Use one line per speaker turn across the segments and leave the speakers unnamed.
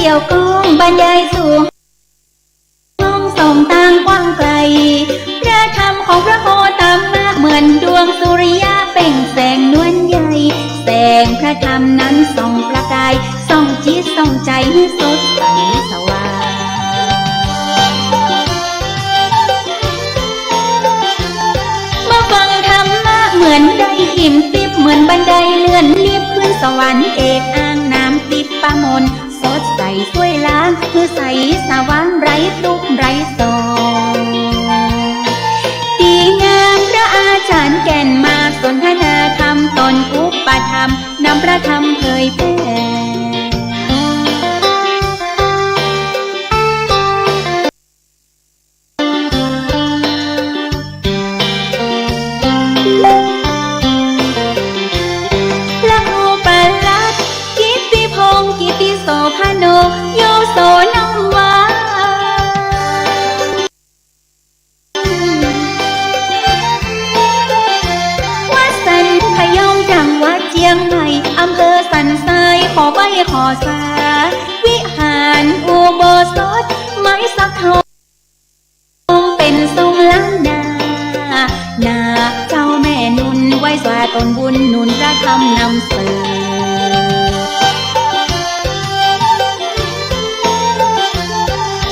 ยวกองบรรยายสู่ห้องส่องทางกว้างไกลพระธรรมของพระโคตมะเหมือนดวงสุริยะเปล่งแสงนวลใหญ่แสงพระธรรมนั้นส่องประกายส่องจิตส่องใจให้สดใสสว่างมาฟังธรรมะเหมือนได้อิ่มทิพย์เหมือนบันไดเลื่อนลิฟต์ขึ้นสวรรค์เอกอ้างน้ำทิพย์ประมนสดใสช่วยล้างคือใสสว่างไร้ทุกข์ไร้โศกดีงามพระอาจารย์แก่นมาสนทนาธรรมตนอุปธรรมนำพระธรรมเผยแผ่พระครูประหลัดกิตติพงศ์กิติโสภโนโยโสนวาวัดสันพยองจังหวัดเชียงใหม่อำเภอสันทรายขอใบขอสาวิหารอุโบสถไม้สักทองเป็นทรงล้านนาเจ้าแม่นุนไว้สว่าตนบุญนุนพระธรรมนำเสนอ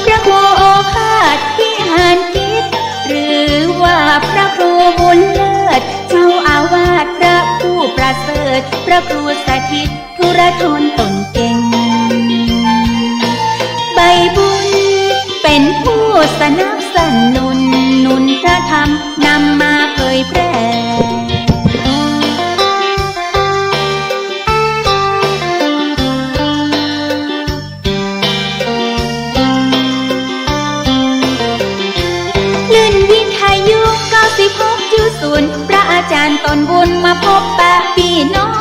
พระครูโอภาสวิหารกิจหรือว่าพระครูบุญเลิศเจ้าอาวาสพระผู้ประเสริฐพระครูสถิตธุรทนตนเก่งใบบุญเป็นผู้สนับสนุนพระธรรมนำมาเผยแพร่ลื่นวิทยุ96.0พระอาจารย์ตนบุญมาพบปะพี่น้อง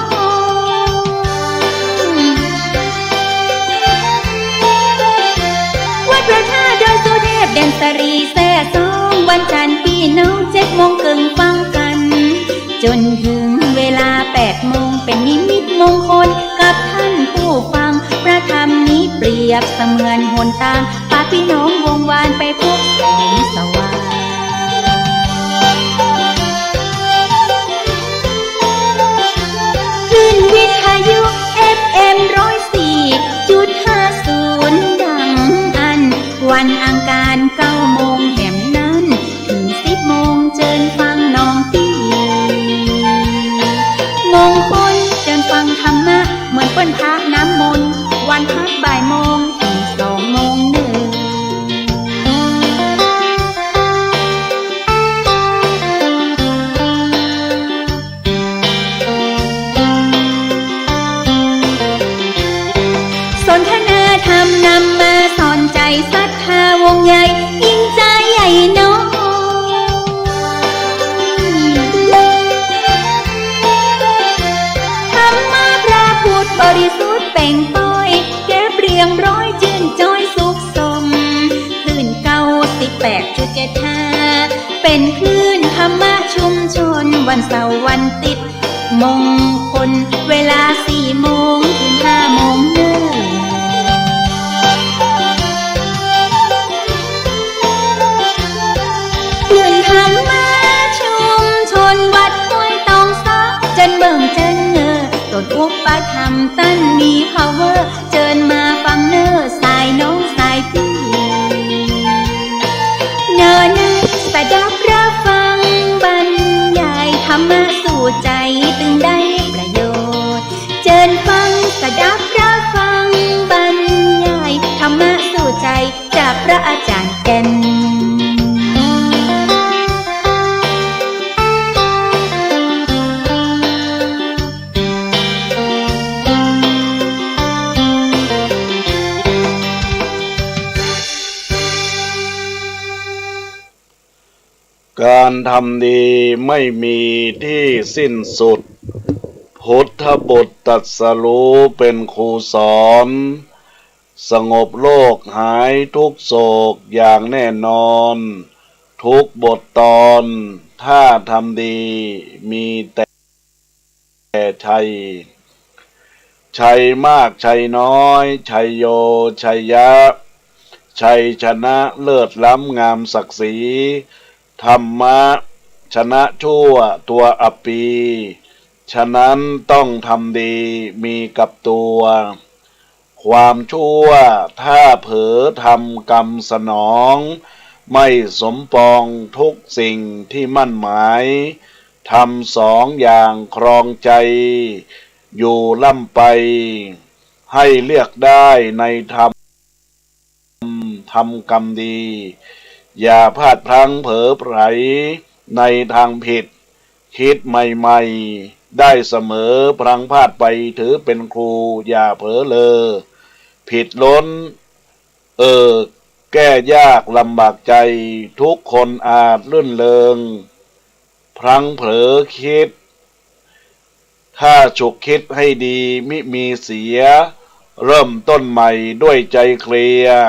วัดพระธาตุดอยสุเทพแดนสรีแซ่ซองวันจันทร์พี่น้อง7 โมงครึ่งฟังกันจนถึงเวลา8 โมงเป็นนิมิตมงคลกับท่านผู้ฟังพระธรรมนี้เปรียบเสมือนหนทางพาพี่น้องวงวานไปพบแสงสว่างคลื่นวิทยุ FM 104.50 ดังอันวันอังคาร9 โมงแหมนั้นถึง10 โมงเชิญฟังน้องตีมงคลเชิญฟังธรรมะเหมือนเปิ้นพระน้ำมนต์วันพักบ่ายโมงถึง2 โมง1สนทนาธรรมนำมาสอนใจศรัทธาวงใหญ่ยิ่งใจใหญ่น้องธรรมะพระพุทธบริสุทธิ์เป่งป้อยเก็บเรียงร้อยชื่นจ้อยสุขสมคลื่น98.75เป็นคลื่นธรรมะชุมชนวันเสาร์วันติดมงคลเวลา4 โมงถึง5 โมงคลื่นธรรมะชุมชนวัดห้วยตองซักเจินเบิ่งเจินเงอตนอุปธรรมตั้นมี power เจิญมาฟังเนอสายน้องสายพี่เนอนะสดับรับฟังบรรยายธรรมะสู่ใจตึงได้ประโยชน์เจิญฟังสดับรับฟังบรรยายธรรมะสู่ใจจากพระอาจารย์แก่น
การทำดีไม่มีที่สิ้นสุดพุทธบุตรตรัสรู้เป็นครูสอนสงบโลกหายทุกโศกอย่างแน่นอนทุกบทตอนถ้าทำดีมีแต่ชัย ชัยมากชัยน้อยชัยโยชัยยะชัยชนะเลิศล้ำงามศักดิ์ศรีธรรมะชนะชั่วตัวอัปปีฉะนั้นต้องทำดีมีกับตัวความชั่วถ้าเผลอทำกรรมสนองไม่สมปองทุกสิ่งที่มั่นหมายทำสองอย่างครองใจอยู่ล่ำไปให้เลือกได้ในธรรมทำกรรมดีอย่าพลาดพลั้งเผลอไผลในทางผิดคิดใหม่ๆได้เสมอพลั้งพลาดไปถือเป็นครูอย่าเผลอเลอผิดล้นแก้ยากลำบากใจทุกคนอาจลื่นเริงพลั้งเผลอคิดถ้าฉุกคิดให้ดีมิมีเสียเริ่มต้นใหม่ด้วยใจเคลียร์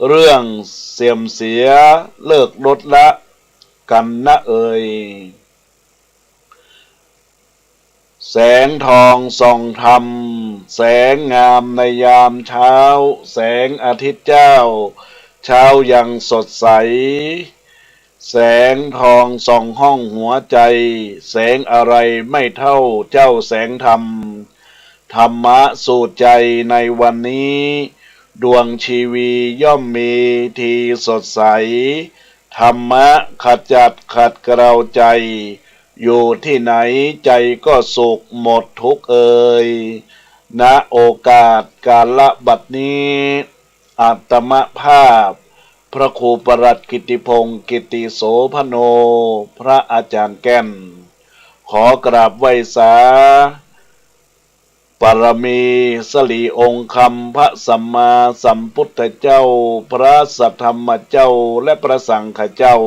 เรื่องเสื่อมเสียเลิกลดละกันนะเอ่ยแสงทองส่องธรรมแสงงามในยามเช้าแสงอาทิตย์เจ้าเช้ายังสดใสแสงทองส่องห้องหัวใจแสงอะไรไม่เท่าเจ้าแสงธรรมธรรมะสู่ใจในวันนี้ดวงชีวีย่อมมีทีสดใสธรรมะขจัดขัดเกลาใจอยู่ที่ไหนใจก็สุขหมดทุกเอ่ยณโอกาสกาลบัดนี้อาตมภาพพระครูประหลัดกิติพงศ์กิติโสพโนพระอาจารย์แก่นขอกราบไหว้สาปรมีสลีองค์คำพระสัมมาสัมพุทธเจ้าพระสัทธรรมเจ้าและพระสังฆเจ้า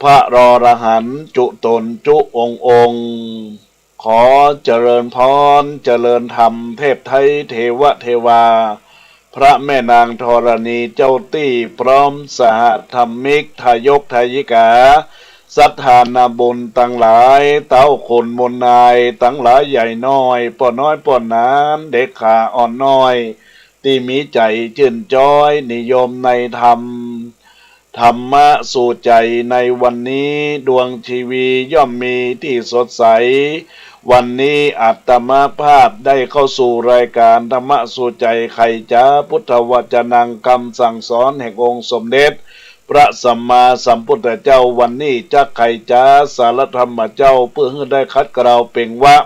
พระรอรหันต์จุตนจุองค์ขอเจริญพรเจริญธรรมเทพไทยเทวเทวาพระแม่นางธรณีเจ้าตี้พร้อมสหธรรมิกทายกทายิกาสัทธานาบุญตั้งหลายเต้าคนมนนายตั้งหลายใหญ่น้อยป่อน้อยป่อนานเด็กขาอ่อนน้อยที่มีใจชื่นจ้อยนิยมในธรรมธรรมะสู่ใจในวันนี้ดวงชีวีย่อมมีที่สดใสวันนี้อาตมาภาพได้เข้าสู่รายการธรรมะสู่ใจไข่จ้าพุทธวจนังคำสั่งสอนแห่งองค์สมเด็จพระสัมมาสัมพุทธเจ้าวันนี้จักไข่จ้าสารธรรมเจ้าเพื่อให้ได้คัดเกลาเป่งวะ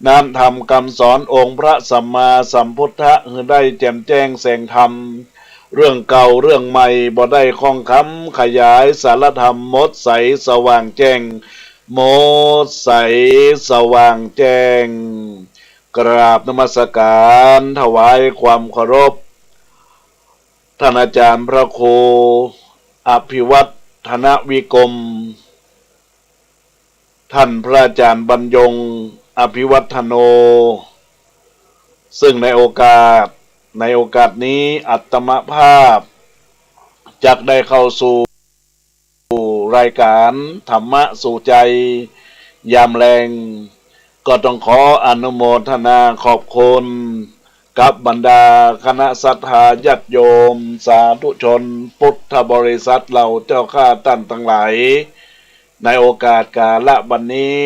น้ำธรรมคำสอนองค์พระสัมมาสัมพุทธะให้ได้แจ่มแจ้งแสงธรรมเรื่องเก่าเรื่องใหม่บ่ได้คล้องคำขยายสารธรรมมดใสสว่างแจ้งมดใสสว่างแจ้งกราบนมัสการถวายความเคารพท่านอาจารย์พระครูอภิวัฒนวิกรมท่านพระอาจารย์บรรยงอภิวัฒโนซึ่งในโอกาสนี้อัตมภาพจักได้เข้าสู่รายการธรรมะสู่ใจยามแรงก็ต้องขออนุโมทนาขอบคุณกับบรรดาคณะศรัทธาญาติโยมสาธุชนพุทธบริษัทเหล่าเจ้าข้าท่านทั้งหลายในโอกาสกาลบัดนี้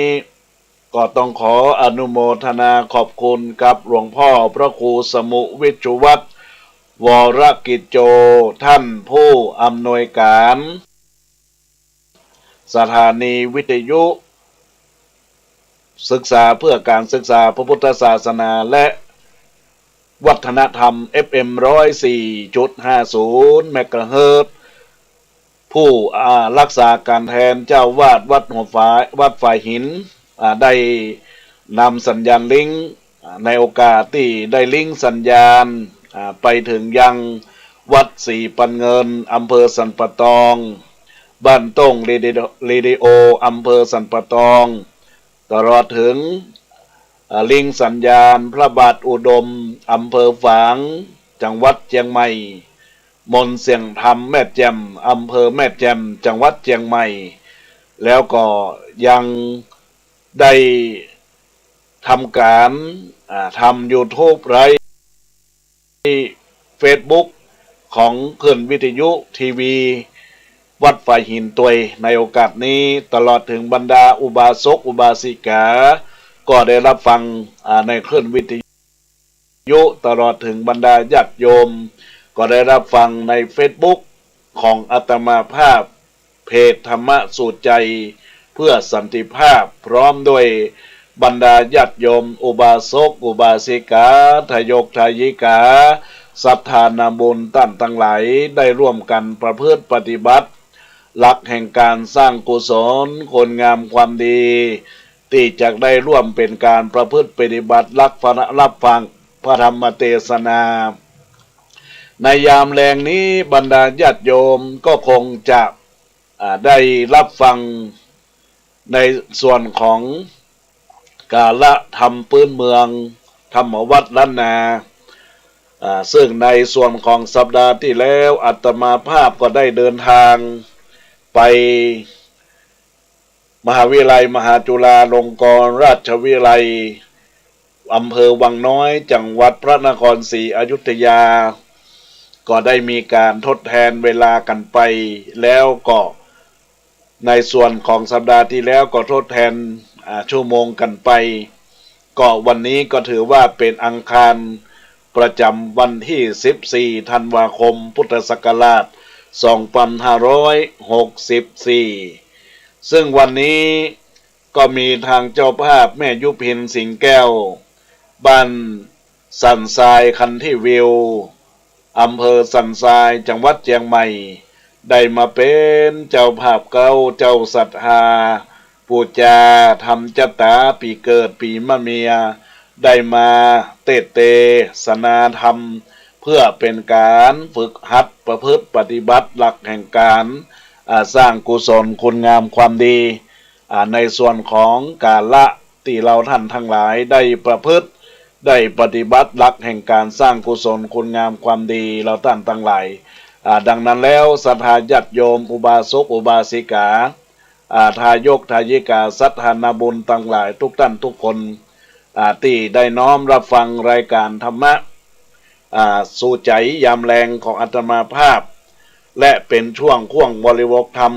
ก็ต้องขออนุโมทนาขอบคุณกับหลวงพ่อพระครูสมุวิชุวัฒน์วรกิจโจท่านผู้อำนวยการสถานีวิทยุศึกษาเพื่อการศึกษาพระพุทธศาสนาและวัฒนธรรม FM 104.50 เมกะเฮิรตซ์ผู้รักษาการแทนเจ้าวาดวัดหัวฝายวัดฝ่ายหินได้นำสัญญาณลิงก์ในโอกาสที่ได้ลิงก์สัญญาณไปถึงยังวัดสีปันเงินอำเภอสันปะตองบ้านต้งเรดิโออำเภอสันปะตองตลอดถึงลิงก์สัญญาณพระบาทอุดมอำเภอฝางจังหวัดเชียงใหม่มนเสียงธรรมแม่แจ่มอำเภอแม่แจ่มจังหวัดเชียงใหม่แล้วก็ยังได้ ทำการทำ YouTube ไลฟ์ Facebook ของคลื่นวิทยุทีวีวัดฝ่ายหินตัวยในโอกาสนี้ตลอดถึงบรรดาอุบาสกอุบาสิกาก็ได้รับฟังในคลื่นวิทยุตลอดถึงบรรดาญาติโยมก็ได้รับฟังใน Facebook ของอาตมาภาพเพจธรรมะสู่ใจเพื่อสันติภาพพร้อมด้วยบรรดาญาติโยมอุบาสกอุบาสิกาทายกทายิกาศรัทธานาบุญตั้นทั้งหลายได้ร่วมกันประพฤติปฏิบัติหลักแห่งการสร้างกุศลคนงามความดีที่จะได้ร่วมเป็นการประพฤติปฏิบัติรับฟังพระธรรมเทศนาในยามแรงนี้บรรดาญาติโยมก็คงจะได้รับฟังในส่วนของกาละธรรมพื้นเมืองธรรมวัดล้านนาซึ่งในส่วนของสัปดาห์ที่แล้วอาตมาภาพก็ได้เดินทางไปมหาวิทยาลัยมหาจุฬาลงกรณราชวิทยาลัยอำเภอวังน้อยจังหวัดพระนครศรีอยุธยาก็ได้มีการทดแทนเวลากันไปแล้วก็ในส่วนของสัปดาห์ที่แล้วก็ทดแทนชั่วโมงกันไปก็วันนี้ก็ถือว่าเป็นอังคารประจำวันที่14ธันวาคมพุทธศักราช2564ซึ่งวันนี้ก็มีทางเจ้าภาพแม่ยุพินสิงแก้วบ้านสันทรายคันที่วิวอำเภอสันทรายจังหวัดเชียงใหม่ได้มาเป็นเจ้าภาพเก่าเจ้าศรัทธาปูจาทำจัตตาปีเกิดปีมะเมียได้มาเตศนาธรรมเพื่อเป็นการฝึกหัดประพฤติปฏิบัติหลักแห่งการสร้างกุศลคุณงามความดีในส่วนของกาละที่เราท่านทั้งหลายได้ประพฤติได้ปฏิบัติหลักแห่งการสร้างกุศลคุณงามความดีเราท่านทั้งหลายดังนั้นแล้วศรัทธาญาติโยมอุบาสกอุบาสิกาทายกทายิกาศรัทธานาบุญทั้งหลายทุกท่านทุกคนที่ได้น้อมรับฟังรายการธรรมะสู่ใจยามแรงของอาตมาภาพและเป็นช่วงบริวกธรรม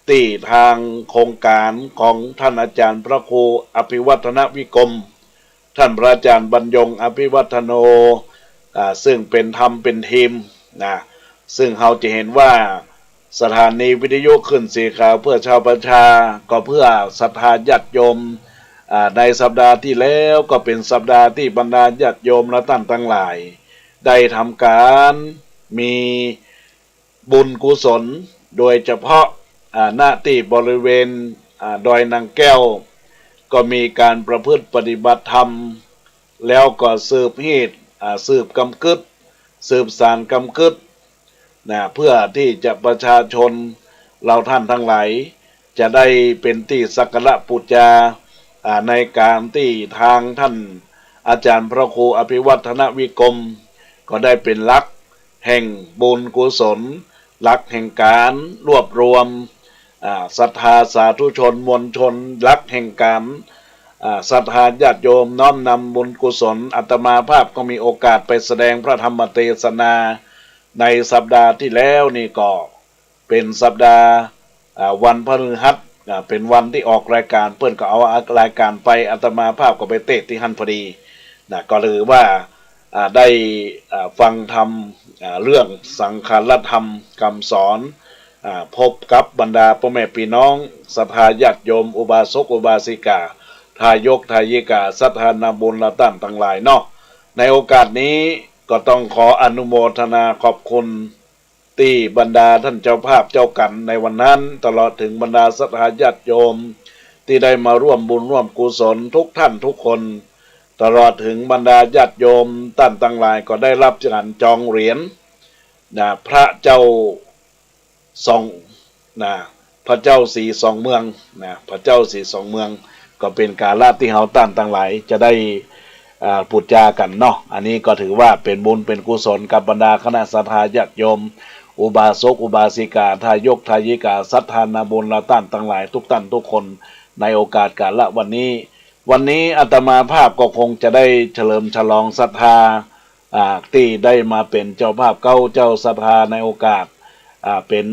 ที่ทางโครงการของท่านอาจารย์พระครูอภิวัฒนวิกรมท่านพระอาจารย์บรรยงอภิวัฒโนซึ่งเป็นธรรมเป็นทีมซึ่งเราจะเห็นว่าสถานีวิทยุขึ้นสีขาวเพื่อชาวประชาก็เพื่อศรัทธาญาติโยมในสัปดาห์ที่แล้วก็เป็นสัปดาห์ที่บรรดาญาติโยมและท่านทั้งหลายได้ทำการมีบุญกุศลโดยเฉพาะหน้าที่บริเวณดอยนางแก้วก็มีการประพฤติปฏิบัติธรรมแล้วก็สืบฮีดสืบกำกึดสืบสารกำกึดเพื่อที่จะประชาชนเราท่านทั้งหลายจะได้เป็นที่สักการะบูชาในการที่ทางท่านอาจารย์พระครูอภิวัฒนวิกรมก็ได้เป็นหลักแห่งบุญกุศลหลักแห่งการรวบรวมศรัทธาสาธุชนมวลชนหลักแห่งการศรัทธาญาติโยมน้อมนำบุญกุศลอาตมาภาพก็มีโอกาสไปแสดงพระธรรมเทศนาในสัปดาห์ที่แล้วนี่ก็เป็นสัปดาห์วันพฤหัสเป็นวันที่ออกรายการเพื่อนก็เอารายการไปอาตมาภาพก็ไปเตะที่หันพอดีก็เลยว่าได้ฟังธรรมเรื่องสังขารธรรมคำสอนพบกับบรรดาพ่อแม่พี่น้องศรัทธาญาติโยมอุบาสกอุบาสิกาทายกทายิกาศรัทธานาบุญละตั้นทั้งหลายเนาะในโอกาสนี้ก็ต้องขออนุโมทนาขอบคุณที่บรรดาท่านเจ้าภาพเจ้ากันในวันนั้นตลอดถึงบรรดาศรัทธาญาติโยมที่ได้มาร่วมบุญร่วมกุศลทุกท่านทุกคนตลอดถึงบรรดาญาติโยมท่านทั้งหลายก็ได้รับการจองเหรียญพระเจ้าสองพระเจ้าสีสองเมืองพระเจ้าสีสองเมืองก็เป็นการลาที่เฮาท่านทั้งหลายจะได้พูดจากันเนาะอันนี้ก็ถือว่าเป็นบุญเป็นกุศลกับบรรดาคณะศรัทธาญาติโยมอุบาสกอุบาสิกาทายกทายิกาศรัทธานาบุญละท่านทั้งหลายทุกท่านทุกคนในโอกาสกาลวันนี้ วันนี้อาตมาภาพก็คงจะได้เฉลิมฉลองศรัทธาที่ได้มาเป็นเจ้าภาพเก้าเจ้าศรัทธาในโอกาสเป็น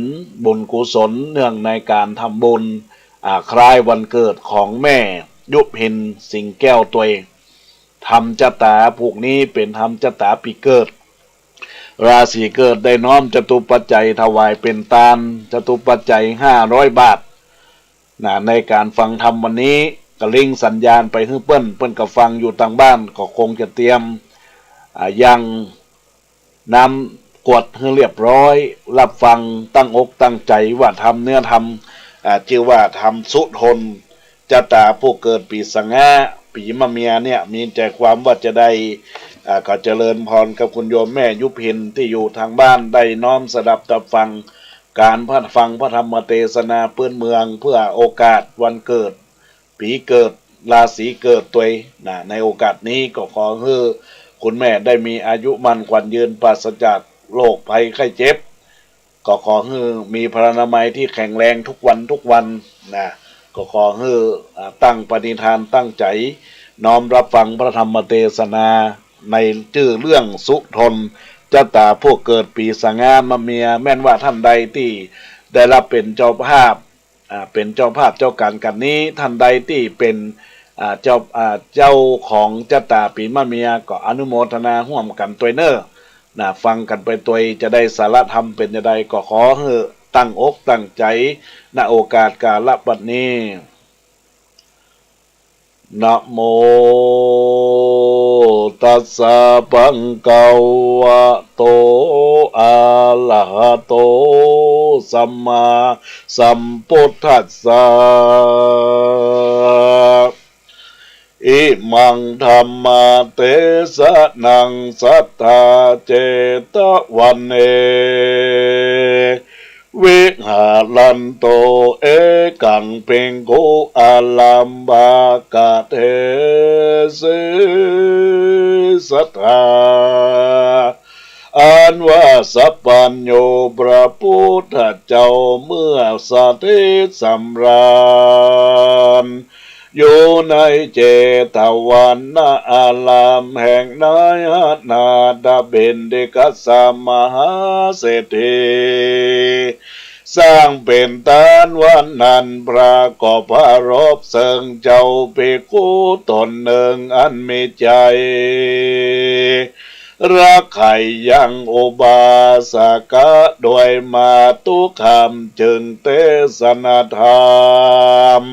บุญกุศลเนื่องในการทำบุญคล้ายวันเกิดของแม่ยุพินสิงแก้วตัวเองทำจตาพวกนี้เป็นทำจตาปีเกิดราศีเกิดได้น้อมจตุปัจจัยถวายเป็นตาลจตุปัจจัย500 บาทในการฟังธรรมวันนี้ก็ลิงสัญญาณไปให้เปิ้นก็ฟังอยู่ทางบ้านก็คงจะเตรียมยังนำกวดให้เรียบร้อยรับฟังตั้งอกตั้งใจว่าทำเนื้อทำชื่อว่าทำสุทนจตาผู้เกิดปีสังหาปีมะเมียเนี่ยมีใจความว่าจะได้ก็เจริญพรกับคุณโยมแม่ยุพินที่อยู่ทางบ้านได้น้อมสดับตับฟังการฟังพระธรรมเทศนาพื้นเมืองเพื่อโอกาสวันเกิดปีเกิดราศีเกิดตัวในโอกาสนี้ก็ขอให้คุณแม่ได้มีอายุมั่นขวัญยืนปราศจากโรคภัยไข้เจ็บก็ขอให้มีพลานามัยที่แข็งแรงทุกวันนะก็ขอให้ตั้งปณิธานตั้งใจน้อมรับฟังพระธรรมเทศนาในชื่อเรื่องสุทนจตาผู้เกิดปีสังหามะเมียแม่นว่าท่านใดที่ได้รับเป็นเจ้าภาพเจ้าการกันนี้ท่านใดที่เป็นเจ้าของจตาปีมะเมียก็อนุโมทนาร่วมกันตัวเนอฟังกันไปตัวจะได้สาระธรรมเป็นจะได้ก็ขอให้ตั้งอกตั้งใจณโอกาสกาลบัดนี้นะโมตัสสะภะคะวะโตอะระหะโตสัมมาสัมพุทธัสสะอิมังธัมมาเตสะนังสัทธาเจตวันเนวิหารันโตเอกังเพ็งโกอาลัมบากาเทเสสัทธาอันว่าสัพพัญโยพระพุทธเจ้าเมื่อสถิตสำราญอยู่ในเจตวันนาอารามแห่งนายนาดาเบนเดกัสสามหาเศรษฐีสร้างเป็นตานวันนั้นประกอบพระรบเสิงเจ้าเปกูตนหนึ่งอันมีใจรักใครยังอุบาสกะโดยมาตุคำจึงเทศนาธรรม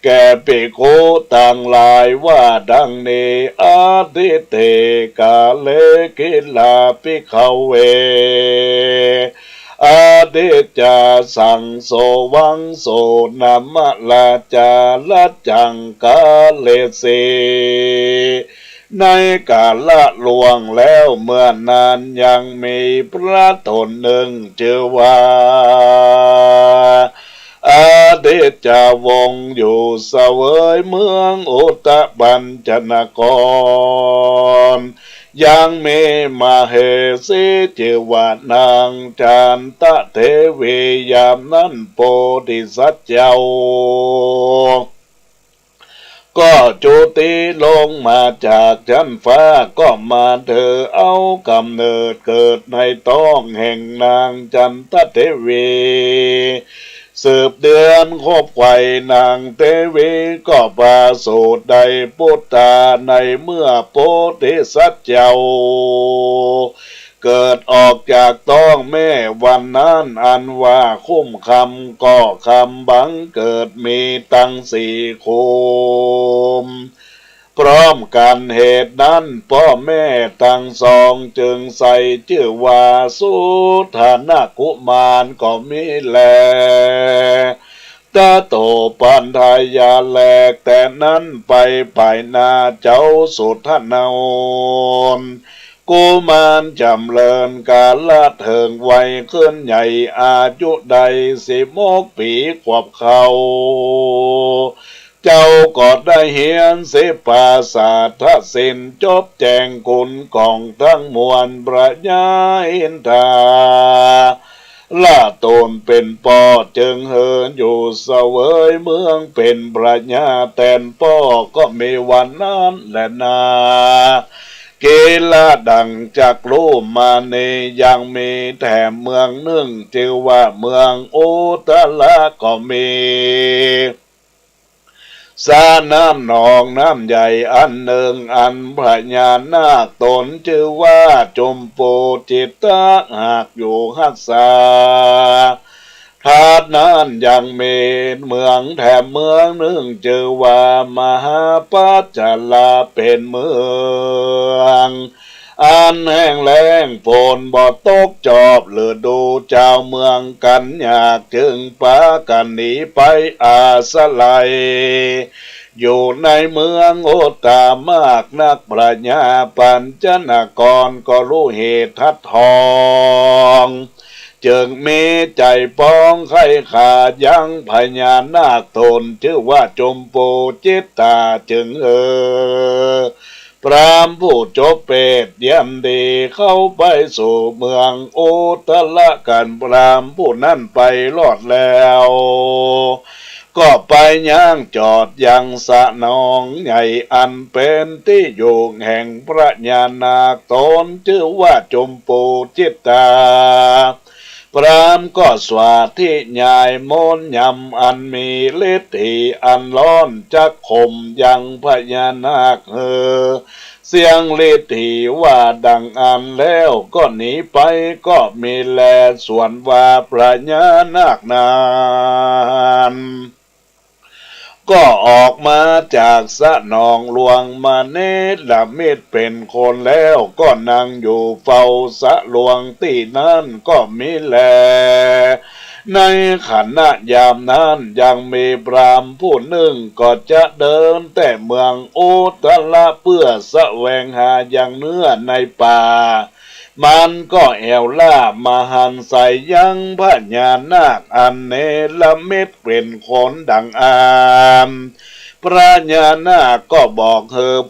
แก่ภิกขุต่างหลายว่าดังนี้อาทิเตกาเลกิลาภิกขเวอาทิจาสังโสวังโสนามะลาจาลจังกาเลเสในกาละลวงแล้วเมื่อนานยังมีพระตนหนึ่งชื่อว่าอาเดจาวงอยู่เสวยเมืองอุตบัญจนกรยังมีมาเหสีชื่อว่านางจันตะเทวียามนั้นโพธิสัตว์เจ้าก็จุติลงมาจากชั้นฟ้าก็มาเธอเอากำเนิดเกิดในท้องแห่งนางจันตะเทวีสืบเดือนคบไขนางเทวีก็ปราสูติได้พุทธาในเมื่อโพธิสัตว์เจ้าเกิดออกจากท้องแม่วันนั้นอันว่าคุ้มคำก็คำบังเกิดมีตั้ง4 คุมพร้อมกันเหตุนั้นพ่อแม่ทั้งสองจึงใส่ชื่อว่าสุธานกุมารก็มีแลตาโตปันทายาแลกแต่นั้นไปนาเจ้าสุธานนกุมารจำเริญกาลเถิงวัยขึ้นใหญ่อายุใด16 ปีขวบเขาเจ้าก็ได้เหียนเสภาษาทศิลป์จบแจงกุลกองทั้งมวลประญาอินทรา ล่าตนเป็นปอจึงเหินอยู่เสวยเมืองเป็นปราชญาแตนป้อก็มีวันนั้นแหละนาเกลาดังจากโลมาเนยังมีแถมเมืองหนึ่งชื่อว่าเมืองโอตละก็มีสาน้ำหนองน้ำใหญ่อันหนึ่งอันพระญานาคตนชื่อว่าจมโปจิตตะหากอยู่หัสสาทาดนั้นยังมีเมืองแถมเมืองหนึ่งชื่อว่ามหาปัจจลาเป็นเมืองอันแห้งแล้งฝนบ่ตกจอบเลือดูเจ้าเมืองกันอยากจึงปากันหนีไปอาสลัยอยู่ในเมืองโอตามากนักปราชญาปัญจนกรก็รู้เหตุทัดทองจึงมีใจป้องไข้ขาดยังพญานาคตนชื่อว่าจมโปจิตตาจึงพรามผู้จบเปตเยี่ยมดีเข้าไปสู่เมืองโอตละกันพรามผู้นั่นไปรอดแล้วก็ไปย่างจอดยังสะนองใหญ่อันเป็นที่อยู่แห่งพระญานาคตนชื่อว่าจมโปจิตตาพรามก็สวาธิญาณมนต์ยำอันมีฤทธิ์อันร้อนจักข่มยังพญานาคเสียงฤทธิ์ว่าดังอันแล้วก็หนีไปก็มีแลส่วนว่าพญานาคนั้นก็ออกมาจากสะนองหลวงมาเนตละเมิดเป็นคนแล้วก็นั่งอยู่เฝ้าสะหลวงที่นั้นก็มีแลในขณะยามนั้นยังมีพรามผู้หนึ่งก็จะเดินแต่เมืองโอตละเพื่อแสวงหาอย่างเนื้อในป่ามันก็แอวล่ามาหันใส่ยังพญานาคอันเนรมิตเป็นคนดังอามพระญานาคก็บอก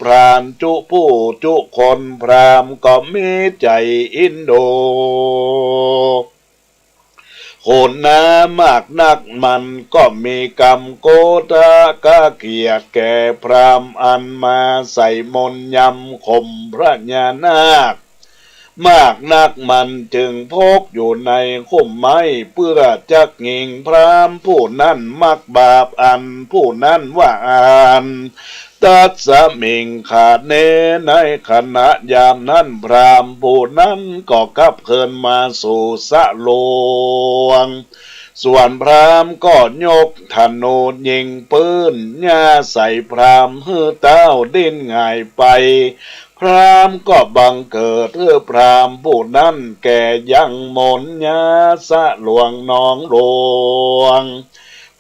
พรานจุผู้จุคนพรามก็มีใจอินโดคนน้ามากนักมันก็มีกรรมโกตากาเกียรติแก่พรามอันมาใส่มนต์ยำข่มพระญานาคมากนักมันจึงพกอยู่ในคุ้มไม้เพื่อจักงิงพรามผู้นั้นมักบาปอันผู้นั้นว่าอันตัดสมิงขาดเนในขณะยามนั้นพรามผู้นั้นก็กลับเคินมาสู่สะหลวงส่วนพรามก็ยกธนูยิงปืนย่าใส่พรามเต้าดิ้นง่ายไปพรามก็บังเกิดพรามผู้นั้นแก่ยังมนญาสะหลวงน้องหลวง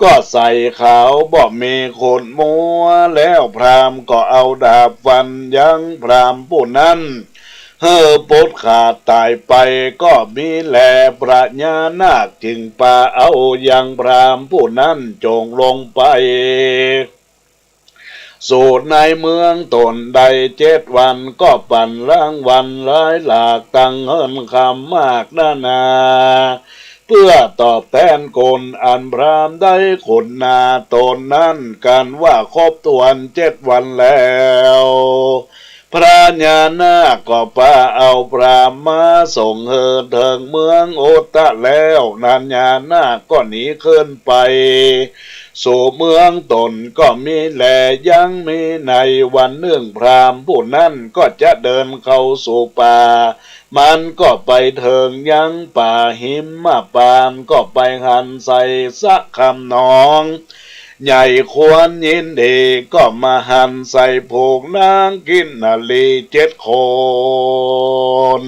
ก็ใส่ขาวบ่มีคนมัวแล้วพรามก็เอาดาบฟันยังพรามผู้นั้นปดขาดตายไปก็มีแลพระญานาคจึงปาเอายังพรามผู้นั้นจงลงไปสู่ในเมืองตนใด7 วันก็ปั่นรางวัลหลายหลากตั้งเงินคำมากนานาเพื่อตอบแทนคนอันพรามได้ขนนาตนนั้นกันว่าครบถ้วน7 วันแล้วพระญานาคก็พาเอาพรามมาส่งเถิงเมืองโอตะแล้วนันญานาคก็หนีขึ้นไปสู่เมืองตนก็มีแลยังมีในวันหนึ่งพรามผู้นั้นก็จะเดินเข้าสู่ป่ามันก็ไปเถิงยังป่าหิมมาปานก็ไปหันใส่สะคำนองใหญ่ควรยินดีก็มาหันใส่ผูกนางกินนาลี7 คน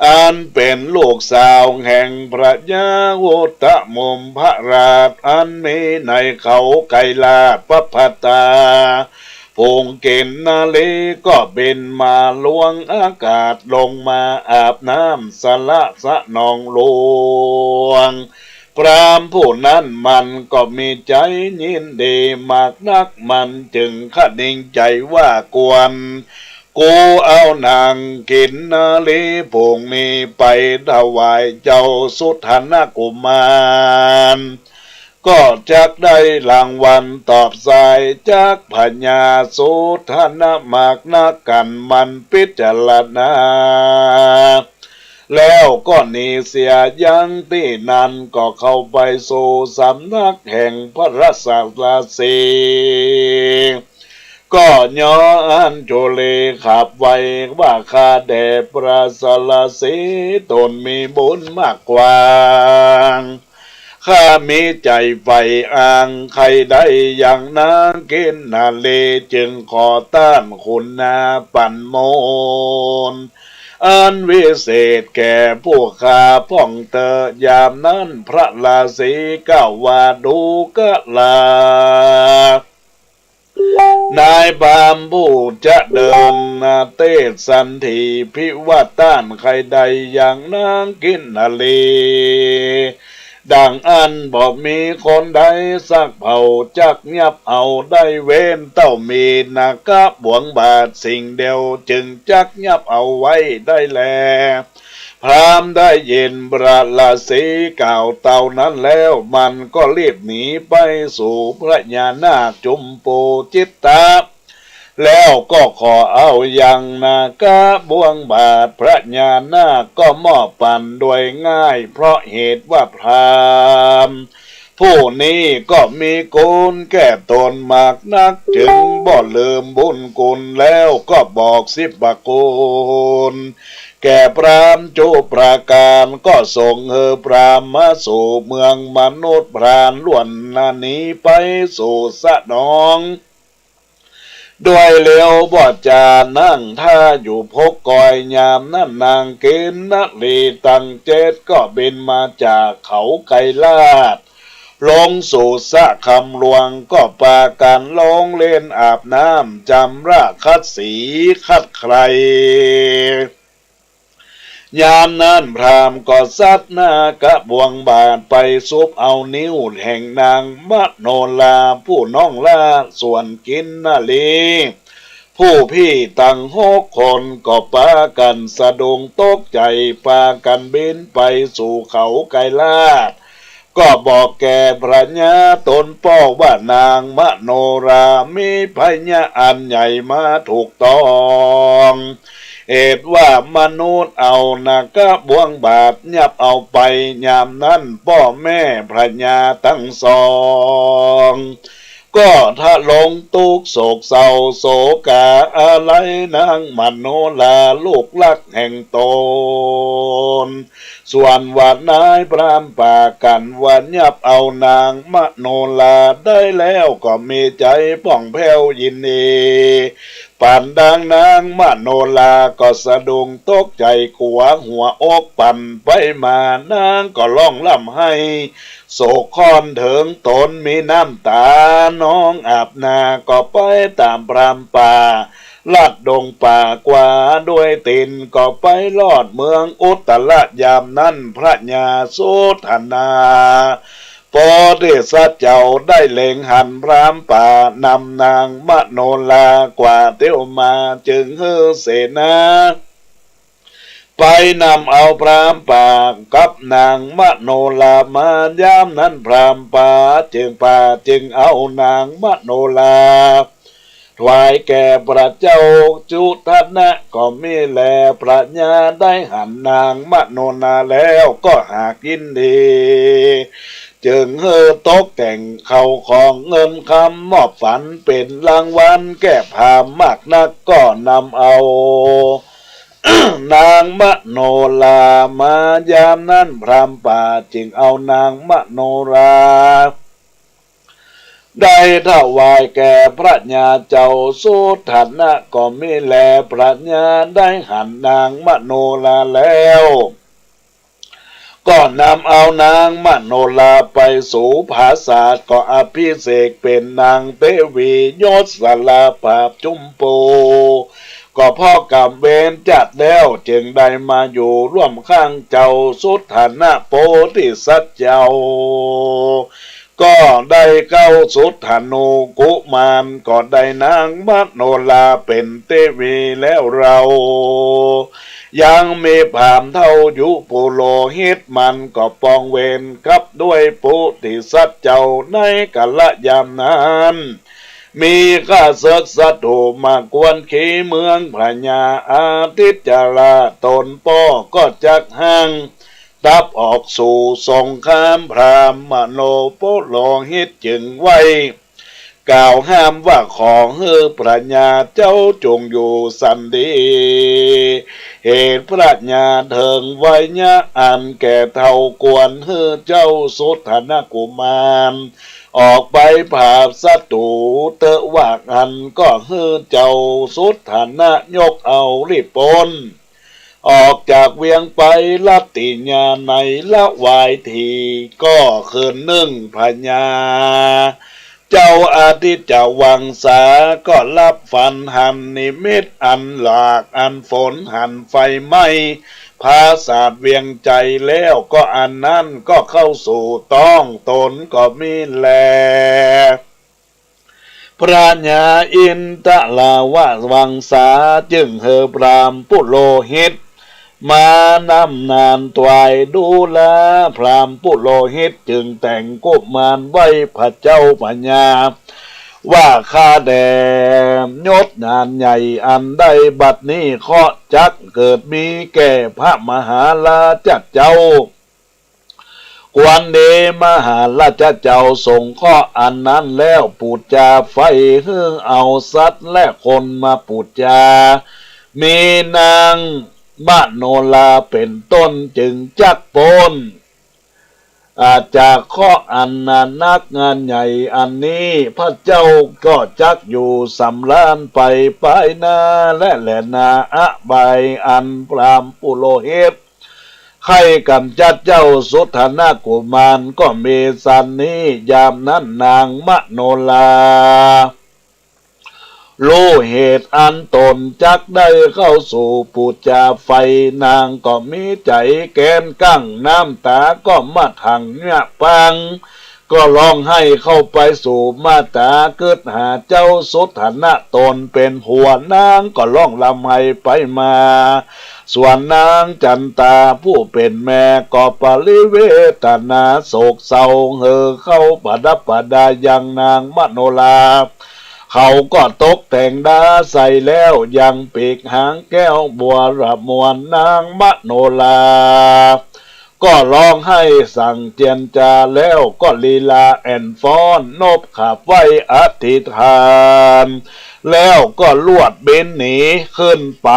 อันเป็นลูกสาวแห่งพระยาวุตมมพระราชอันมีในเขาไกลาดปพัตตาพงเกณฑ์นาลีก็บินมาลวงอากาศลงมาอาบน้ำสละสะนองหลวงพรามผู้นั้นมันก็มีใจยินดีมากนักมันจึงคดิ่งใจว่ากวน กูเอานางกินนาลีพวงนี้ไปถวายเจ้าสุทัณกุมารก็จักได้รางวัลตอบสายจากพญาสุทัณมากนักกันมันพิจารณาแล้วก็หนีเสียยังที่นั้นก็เข้าไปสู่สำนักแห่งพระราชาสีก็ย้อนโจเลขับไว้ว่าข้าแด่พระสารสีตนมีบุญมากกว่าข้ามีใจใฝ่อ้างใครได้อย่างนางกินนาเลจึงขอต้านคุณนาปั่นโมนอันวิเศษแก่ผู้ข้าพ่องเตอยามนั้นพระราศีก้าวว่าดูกะลานายบามผู้จะเดินนาเตสันทีพิว่าต้านใครใดอย่างนางกินนาลีดังอันบอกมีคนใดสักเผ่าจักยับเอาได้เว้นเต้ามีนากะบวงบาทสิ่งเดียวจึงจักยับเอาไว้ได้แลพรามได้ยินพระราศีกล่าวเต่านั้นแล้วมันก็รีบหนีไปสู่พระญานาคจุมปูจิตตาแล้วก็ขอเอาอย่างนากะบวงบาทพระญานาคก็มอบปันโดยง่ายเพราะเหตุว่าพรามผู้นี้ก็มีกุลแก่ตนมากนักจึงบ่ลืมบุญกุลแล้วก็บอกสิบกุลแก่พรามจุปราการก็ส่งพรามมาสู่เมืองมนุษย์พรานล้วนนานี้ไปสู่สะนองด้วยเลี้ยวบอดจานั่งท่าอยู่พกกอยยามนั่นนางเกณฑ์นักลีตั้งเจตก็บินมาจากเขาไกลลาดลงสู่สะคำหลวงก็ปากันลงเล่นอาบน้ำจำราคัดสีคัดใครยามนั้นพรามก็ซัดหน้ากะบวงบาทไปซุบเอานิ้วแห่งนางมโนลาผู้น้องลาส่วนกินนาลีผู้พี่ตั้ง6 คนก็ปากันสะดุ้งตกใจปากันบินไปสู่เขาไกลลาดก็บอกแก่พระญาตนป้อว่านางมโนรามีพญาอันใหญ่มาถูกต้องเหตุว่ามนุษย์เอานากะบวงบาทยับเอาไปยามนั้นพ่อแม่พระญาทั้งสองก็ถ้าลงตุกโศกเศร้าโศกาอะไรนางมโนลาลูกลักแห่งตนส่วนวัดนายพรามป่ากันวันยับเอานางมโนลาได้แล้วก็มีใจป่องแผ้วยินดีปั่นดังนางมโนลาก็สะดุ้งตกใจขวาหัวอกปั่นไปมานางก็ร้องล่ำให้โศกคอนเถิงตนมีน้ำตาน้องอาบนาก็ไปตามพรามป่าลัดดงป่ากว่าด้วยตินก็ไปลอดเมืองอุตรยามนั้นพระญาสุทัณนาพอได้สัจเจ้าได้เล็งหันพรามป่านำนางมโนลากว่าเที่ยวมาจึงเสนาไปนำเอาพรามป่ากับนางมโนลามายามนั้นพรามป่าจึงเอานางมโนลาถวายแก่พระเจ้าจุทัณนะก็มีแลพระญาได้หันนางมโนนาแล้วก็หากินดีจึงตกแต่งเข้าของเงินคำมอบฝันเป็นรางวัลแก้พามมากนักก็นำเอา นางมโนลามายามนั้นพรามป่าจึงเอานางมโนราได้ถวายแก่พระญาเจ้าสุทัณนะก็มีแลพระญาได้หันนางมโนลาแล้วก็นำเอานางมโนลาไปสู่ผาศาสก็อภิเษกเป็นนางเทวียศสลาภาพจุมโปก็พ่อกรรมเวรจัดแล้วจึงได้มาอยู่ร่วมข้างเจ้าสุทัณนะโพธิสัตว์เจ้า ก็ได้เข้าสุธนูกุมารก็ได้นางมโนลาเป็นเทวีแล้วเรายังมีผามเท่ายุปุโรหิตมันก็ปองเวรกับด้วยปุติสัตว์เจ้าในกาลยามนั้นมีข้าศึกศัตรูมากวนขีเมืองพญาอาทิตย์จาราตนป้อก็จักห่างทับออกสู่สงครามพรามมโนโปโลหิตจึงไว้กล่าวห้ามว่าขอเฮือปรัญญาเจ้าจงอยู่สันดีเหตุปรัชญาเถิงไว้ญะอันแก่เท่ากวนเฮือเจ้าสุธนกุมารออกไปผาบศัตรูเตอะว่าอันก็เฮือเจ้าสุธนะยกเอารีบปนออกจากเวียงไปลัตติญาในละวายทีก็คืนนึ่งพญาเจ้าอาทิตย์เจ้าวังสาก็รับฝันหันนิมิตอันหลากอันฝนหันไฟไหม้ภาษาเวียงใจแล้วก็อันนั้นก็เข้าสู่ต้องตนก็มีแลพระญาอินทลาวะวังสาจึงเฮอพรามปุโรหิตมานำนานตวายดูแลพรามปุโรหิตจึงแต่งกุมารไว้พระเจ้าปัญญาว่าข้าแด่ยศงานใหญ่อันได้บัดนี้เคาะจักเกิดมีแก่พระมหาราชเจ้ากวนเดมหาราชเจ้าส่งข้ออันนั้นแล้วปูดจาไฟเฮือเอาสัตว์และคนมาปูดจามีนางมโนลาเป็นต้นจึงจักปนอาจจากข้ออันนานักงานใหญ่อันนี้พระเจ้าก็จักอยู่สำล้านไปไปนาและแหลนาอะใบอันพรามปุโรหิตใครกำจัดเจ้าสุธนกุมารก็เมสันนี้ยามนั้นนางมโนลารู้เหตุอันตนจักได้เข้าสู่ปูจาไฟนางก็มีใจแกนกั้งน้ำตาก็มาถังเนี่ยปังก็ร้องให้เข้าไปสู่มาตาเกิดหาเจ้าสุธนะตนเป็นหัวนางก็ร้องลำให้ไปมาส่วนนางจันตาผู้เป็นแม่ก็ปริเวทนาโศกเศร้าเห่อเข้าปดับปดายังนางมโนลาเขาก็ตกแต่งดาใส่แล้วยังปีกหางแก้วบัวระมวลนางมโนลาก็ร้องให้สั่งเจียนจาแล้วก็ลีลาแอนฟ้อนนบขับไว้อธิษฐานแล้วก็ลวดบินหนีขึ้นไป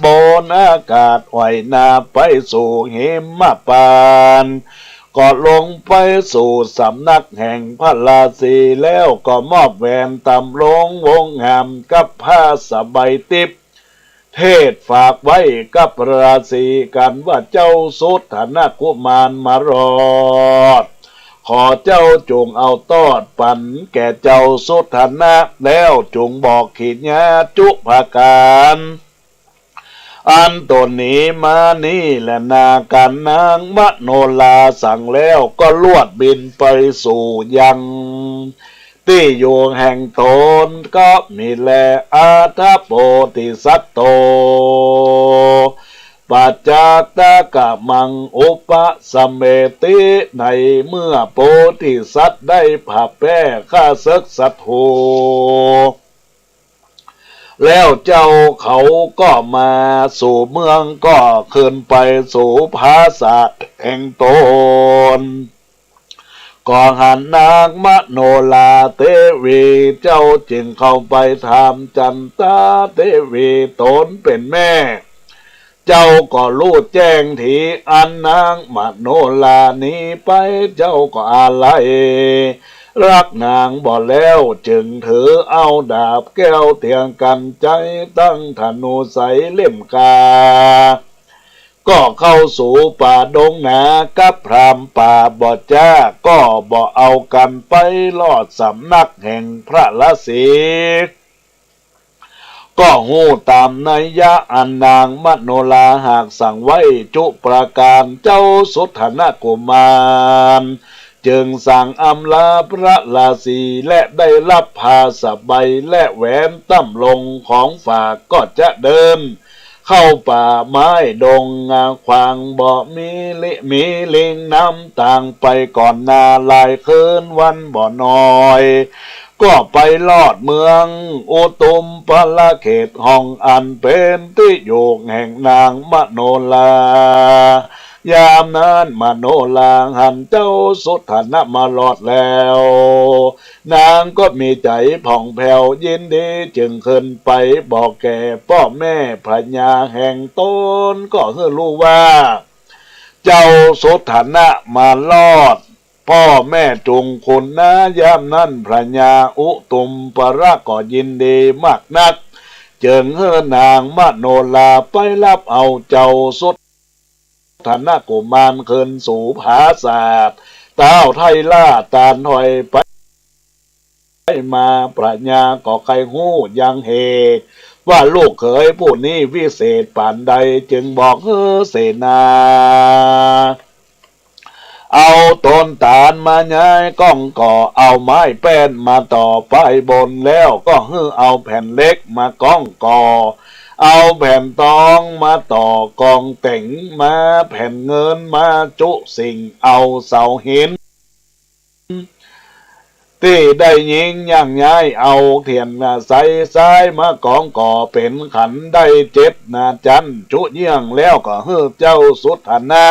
บนอากาศไหวนาไปสู่หิมพานต์ก็ลงไปสู่สำนักแห่งพระราศีแล้วก็มอบแหวนตำลงวงงามกับผ้าสบายติบเทศฝากไว้กับราศีกันว่าเจ้าสุธนกุมารมารอดขอเจ้าจงเอาตอดปันแก่เจ้าสุธนะแล้วจงบอกขีดญาจุภาการอันตนนี้มานี่แหละนาการนางมโนลาสั่งแล้วก็ลวดบินไปสู่ยังที่อยู่แห่งตนก็มีแลอาทาโปติสัตโตปัจจากตากะมังอุปสมเมติในเมื่อโพธิสัตว์ได้ผ่าแป้ข้าศึกศัตรูแล้วเจ้าเขาก็มาสู่เมืองก็ขึ้นไปสู่ภาษาแห่งตนก็หันนางมโนลาเทวีเจ้าจึงเข้าไปถามจันตาเทวีตนเป็นแม่เจ้าก็รู้แจ้งทีอันนางมโนลานี้ไปเจ้าก็อะไรรักนางบ่แล้วจึงถือเอาดาบแก้วเตียงกันใจตั้งธนูใสเล่มกาก็เข้าสู่ป่าดงนากับพรามป่าบ่จ้าก็บ่เอากันไปลอดสำนักแห่งพระฤาษีก็หูตามนัยยะอันนางมโนลาหากสั่งไว้จุประการเจ้าสุธนกุมาร จึงสั่งอำลาพระราศีและได้รับพาสบายและแหวนตั้มลงของฝากก็จะเดินเข้าป่าไม้ดงขวางบ่มีลิงน้ำต่างไปก่อนนาลายคืนวันบ่น้อยก็ไปลอดเมืองอุตุมพละเขตห้องอันเป็นที่อยู่แห่งนางมโนลายามนั้นมโนลาหันเจ้าสุธนะมาลอดแล้วนางก็มีใจผ่องแผ้วยินดีจึงขึ้นไปบอกแก่พ่อแม่พญาแห่งตนก็เพื่อรู้ว่าเจ้าสุธนะมาลอดพ่อแม่จุงคุณนะยามนั้นพระญาอุตุมปราก็ยินดีมากนักจึงเฮือนางมโนลาไปรับเอาเจ้าสุธนะกุมารขึ้นสู่ผาศาสตร์เต้าไทยล่าตาลหอยไปมาพระญาก็ใครหู้ยังเฮว่าลูกเขยผู้นี้วิเศษปานใดจึงบอกเสนาเอาต้นตาลมาย้ายก้องก่อเอาไม้แป้นมาต่อไปบนแล้วก็เอาแผ่นเล็กมาก้องก่อเอาแผ่นตองมาต่อกองเต่งมาแผ่นเงินมาจุสิ่งเอาเสาหินที่ได้ยิงย่างย้ายเอาเทียนใส่ซ้ายมากองก่อเป็นขันได้7นาจันจุเยี่ยงแล้วก็เจ้าสุธนะ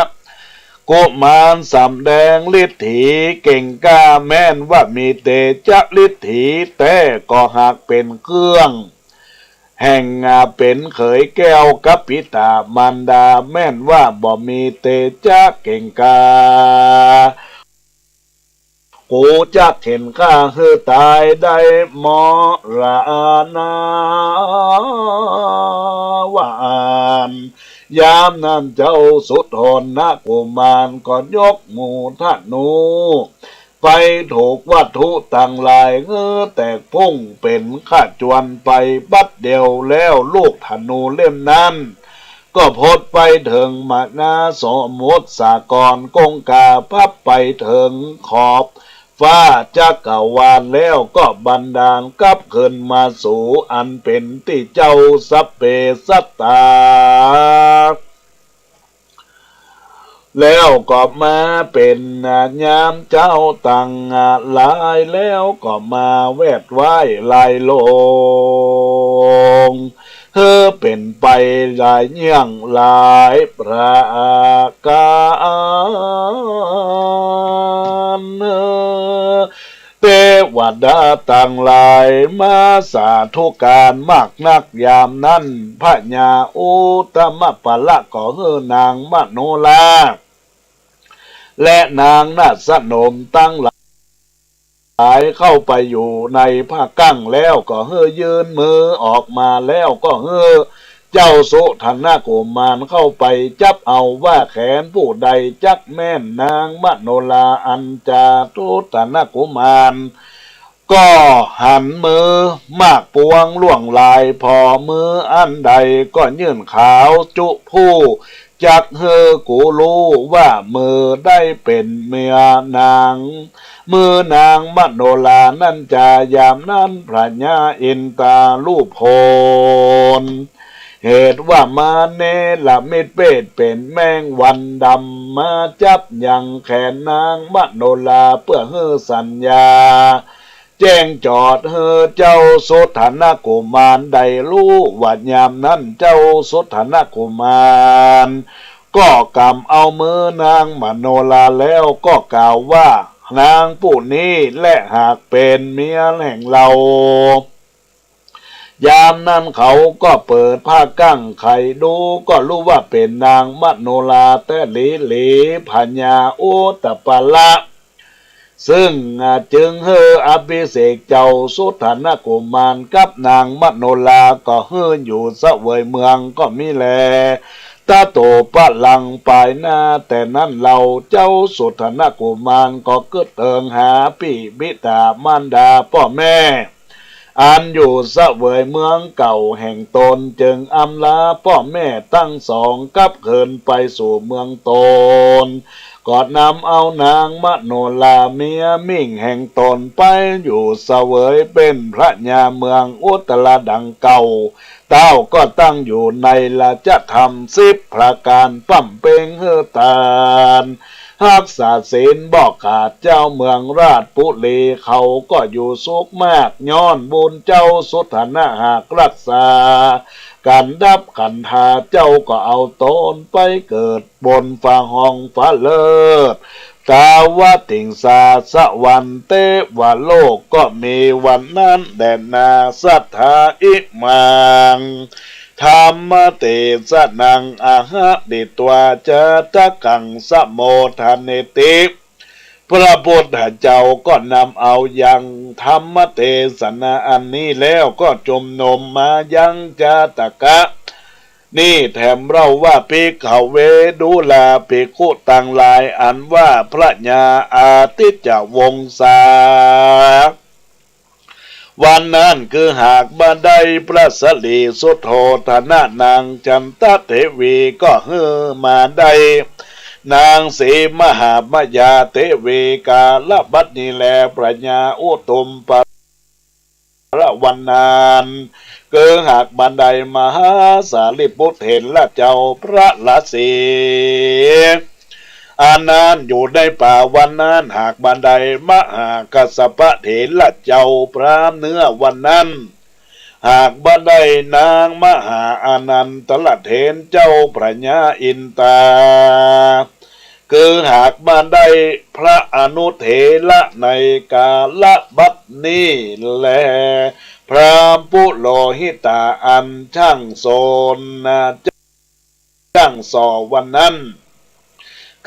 กุมารสำแดงฤทธิเก่งกล้าแม่นว่ามีเตจะฤทธิแต่ก็หากเป็นเครื่องแห่งเป็นเขยแก้วกับปิตามารดาแม่นว่าบ่มีเตจะเก่งกากูจะเห็นข้าตายได้มรณาวานยามนั้นเจ้าสุธนะกุมารก็ยกหมู่ธนูไปถูกวัตถุต่างหลายแตกพุ่งเป็นข้าจวนไปบัดเดียวแล้วลูกธนูเล่มนั้นก็พดไปถึงมานาสมุทรสากรกงกาพับไปถึงขอบฟ้าจักรวาลแล้วก็บันดาลกลับขึ้นมาสู่อันเป็นที่เจ้าสัพเพสัตตาแล้วก็มาเป็นยามเจ้าตั้งหลายแล้วก็มาแวดไหว้ลายโลงเป็นไปหลายเยี่ยงหลายประการเทวดาต่างหลายมาสาธุการมากนักยามนั้นพระญาอุตมปละก็นางมโนลาและนางนาสนมตั้งหลายเข้าไปอยู่ในผ้ากั้งแล้วก็ยืนมือออกมาแล้วก็เจ้าสุธนะกุมารเข้าไปจับเอาว่าแขนผู้ใดจักแม่นนางมโนลาอัญจาตุธนะกุมารก็หันมือมากปวงล่วงลายพอมืออันใดก็ยื่นขาวจุผู้จักกูรู้ว่ามือได้เป็นเมียนางมือนางมโนลานั่นจะยามนั้นพระญาอินตาลูกโพนเหตุว่ามาเนละมิดเป็ดเป็นแมงวันดำมาจับยังแขนนางมโนลาเพื่อสัญญาแจ้งจอดเจ้าสุธนะกุมารได้รู้ว่ายามนั้นเจ้าสุธนะกุมารก็กำเอามือนางมโนลาแล้วก็กล่าวว่านางผู้นี้และหากเป็นเมียแห่งเรายามนั้นเขาก็เปิดผ้ากั้งไขดูก็รู้ว่าเป็นนางมโนลาแต่หลีพญาอุตปละซึ่งจึงอภิเษกเจ้าสุธนะกุมารกับนางมโนลาก็อยู่เสวยเมืองก็มิแลตาโตปะลังปลายหน้าแต่นั้นเราเจ้าสุธนะกุมารก็เกิดเติงหาปิบิดามารดาพ่อแม่ อันอยู่เสวยเมืองเก่าแห่งตนจึงอำลาพ่อแม่ตั้งสองกับเขินไปสู่เมืองตนกอดนำเอานางมโนลาเมียมิ่งแห่งตนไปอยู่เสวยเป็นพระญาเมืองอุตรดังเก่าเต้าก็ตั้งอยู่ในราชธรรม10ประการปั้มเปงเฮตานหักษาศีลบอกขาดเจ้าเมืองราชปุรีเขาก็อยู่สุขมากย้อนบุญเจ้าสุธนะหากรักษากันดับขันธาเจ้าก็เอาตนไปเกิดบนฟ้าห้องฟ้าเลิศกาวติงสาสวรรค์เตวโลกก็มีวันนั้นแดนนาสัทธาอิมังธรรมเตสนังอาหะดิตวาจตะกังสะโมทานเนติพระพุทธเจ้าก็นำเอายังธรรมเทศนาอันนี้แล้วก็จมนมมายังจาตกะนี่แถมเราว่าภิกขเวดูลาภิกขุต่างหลายอันว่าพระญาอาทิตย์วงศาวันนั้นคือหากบันไดพระสลีสุโธธนะนางจันตเทวีก็เฮือมาได้นางสีมหามายาเทวีกาลบัดนี้แลปรัญญาอุตุมประวันนานเกิดหากบันไดมหาสารีบุตรเห็นละเจ้าพระละสีอานานอยู่ในป่าวันนั้นหากบันไดมหากัสสปะเถระเจ้าพระเนื้อวันนั้นหากบันไดนางมหาอานันตละเถนเจ้าพระญาอินตาคือหากบันไดพระอนุเถระในกาลบัดนี้แลพระปุโรหิตาอันช่างโซนนาช่างสอวันนั้น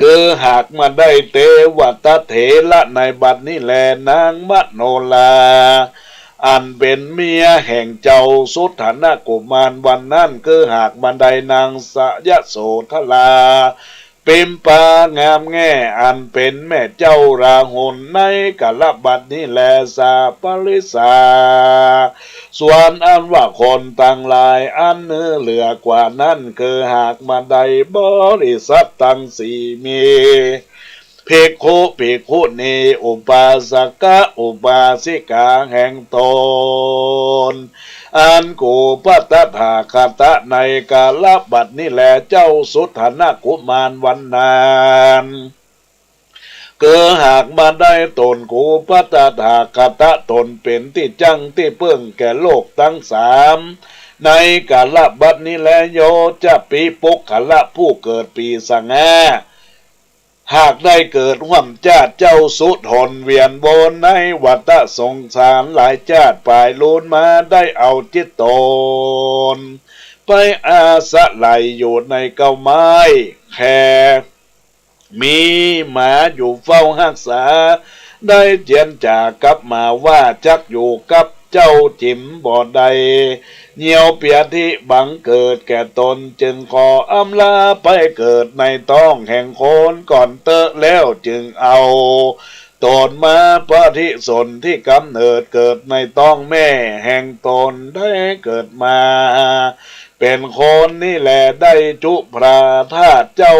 คือหากมาได้เตวตเถระในบัดนี้แลนางมโนลาอันเป็นเมียแห่งเจ้าสุธนะกุมารวันนั้นคือหากบันไดนางสยโสธลาปิมปางามแง่อันเป็นแม่เจ้าราหุลในกาลบัดนี้แลสาปริสาส่วนอันว่าคนต่างหลายอันเนื้อเหลือกว่านั้นคือหากมาได้บริษัทตั้งสี่มีภิกขุณีอุปาสกะอุปาสิกาแห่งตนอันกูปัตถาคตะในกาลบัดนี้แลเจ้าสุธนะกุมารวันนานเกิดหากมาได้ตนกูปัตถาคตะตนเป็นที่จังที่เพื่องแก่โลกทั้งสามในกาลบัดนี้แลโยจะปีปุกขละผู้เกิดปีสังาหากได้เกิดห่วมชาติเจ้าสุทนเวียนวนในวัฏสงสารหลายชาติปลายล้นมาได้เอาจิตตนไปอาสะไหลอยู่ในเก้าไม้แค่มีหมาอยู่เฝ้าหักษาได้เจียนจากกลับมาว่าจักอยู่กับเจ้าจิ๋มบ่อใดเหี่ยวเปียทิบังเกิดแก่ตนจึงขออำลาไปเกิดในต้องแห่งโคนก่อนเตอะแล้วจึงเอาตนมาปฏิสนที่กำเนิดเกิดในต้องแม่แห่งตนได้เกิดมาเป็นคนนี่แหละได้จุพระธาตุเจ้า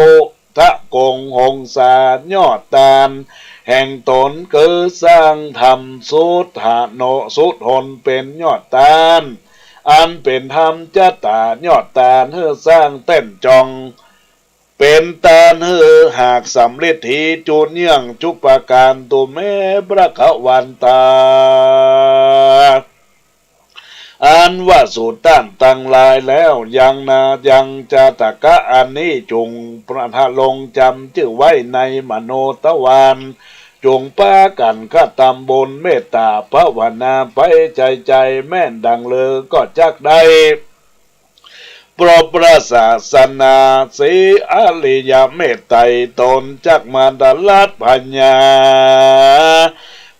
ทะกงหงสายอดตาลแห่งตนเกิดสร้างธรรมสุทธาโนสุทนเป็นยอดตาลอันเป็นธรรมจะตายอดตาลเฮือสร้างเต้นจองเป็นตาลเฮือหากสำเร็จทีจูนเยื่องจุปการตุเมพระขวันตาอันว่าสูตรต้านตั้งลายแล้วยังนายังจะตะกะอันนี้จุงประทะลงจำชื่อไว้ในมโนตะวันจงป้ากันข้าตำบนเมตตาภาวนาไปใจแม่นดังเลยก็จักได้โปรดพระศาสนาสีอริยเมตไตรตนจักมาดลัดปัญญา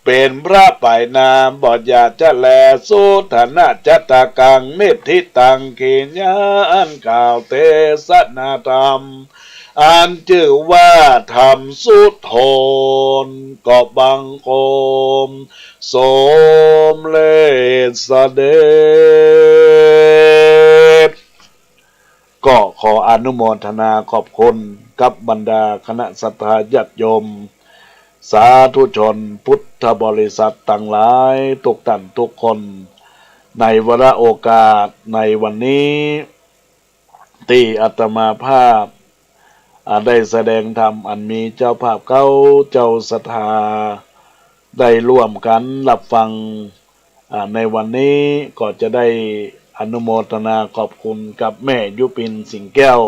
เป็นพระปายนามบอดยาจะแลสุธนะจัตตากังนิทิตังกิญญาอันกล่าวเทศนาธรรม อ่านชื่อว่าธรรมสุทนก็บังคมสมเลสเดชก็ขออนุโมทนาขอบคุณกับบรรดาคณะสัตยาญาติโยมสาธุชนพุทธบริษัทต่างหลายทุกท่านทุกคนในวาระโอกาสในวันนี้ที่อาตมาภาพได้แสดงธรรมอันมีเจ้าภาพเก้าเจ้าศรัทธาได้ร่วมกันรับฟังในวันนี้ก็จะได้อนุโมทนาขอบคุณกับแม่ยุพินสิงแก้ว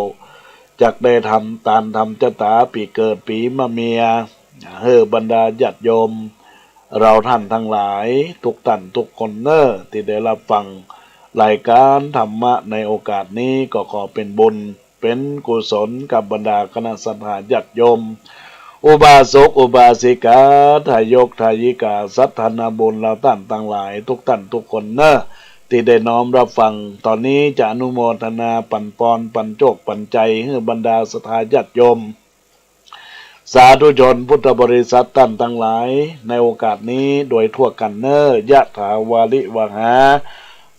จากได้ทำตามทำจตาปีเกิดปีมะเมียเฮอบรรดาญาติโยมเราท่านทั้งหลายทุกท่านทุกคนเนอที่ได้รับฟังรายการธรรมะในโอกาสนี้ก็ขอเป็นบุญเป็นกุศลกับบรรดาคณะสัตยาญาติโยมอุบาสกอุบาสิกาทายกทายิกาสัทธนาบุญเราท่านทั้งหลายทุกท่านทุกคนเนอที่ได้น้อมรับฟังตอนนี้จะอนุโมทนาปั่นปอนปั่นโจกปั่นใจให้บรรดาสัทยาญาติโยมสาธุชนพุทธบริษัทท่านทั้งหลายในโอกาสนี้โดยทั่วกันเนอยะถาวาลิวหา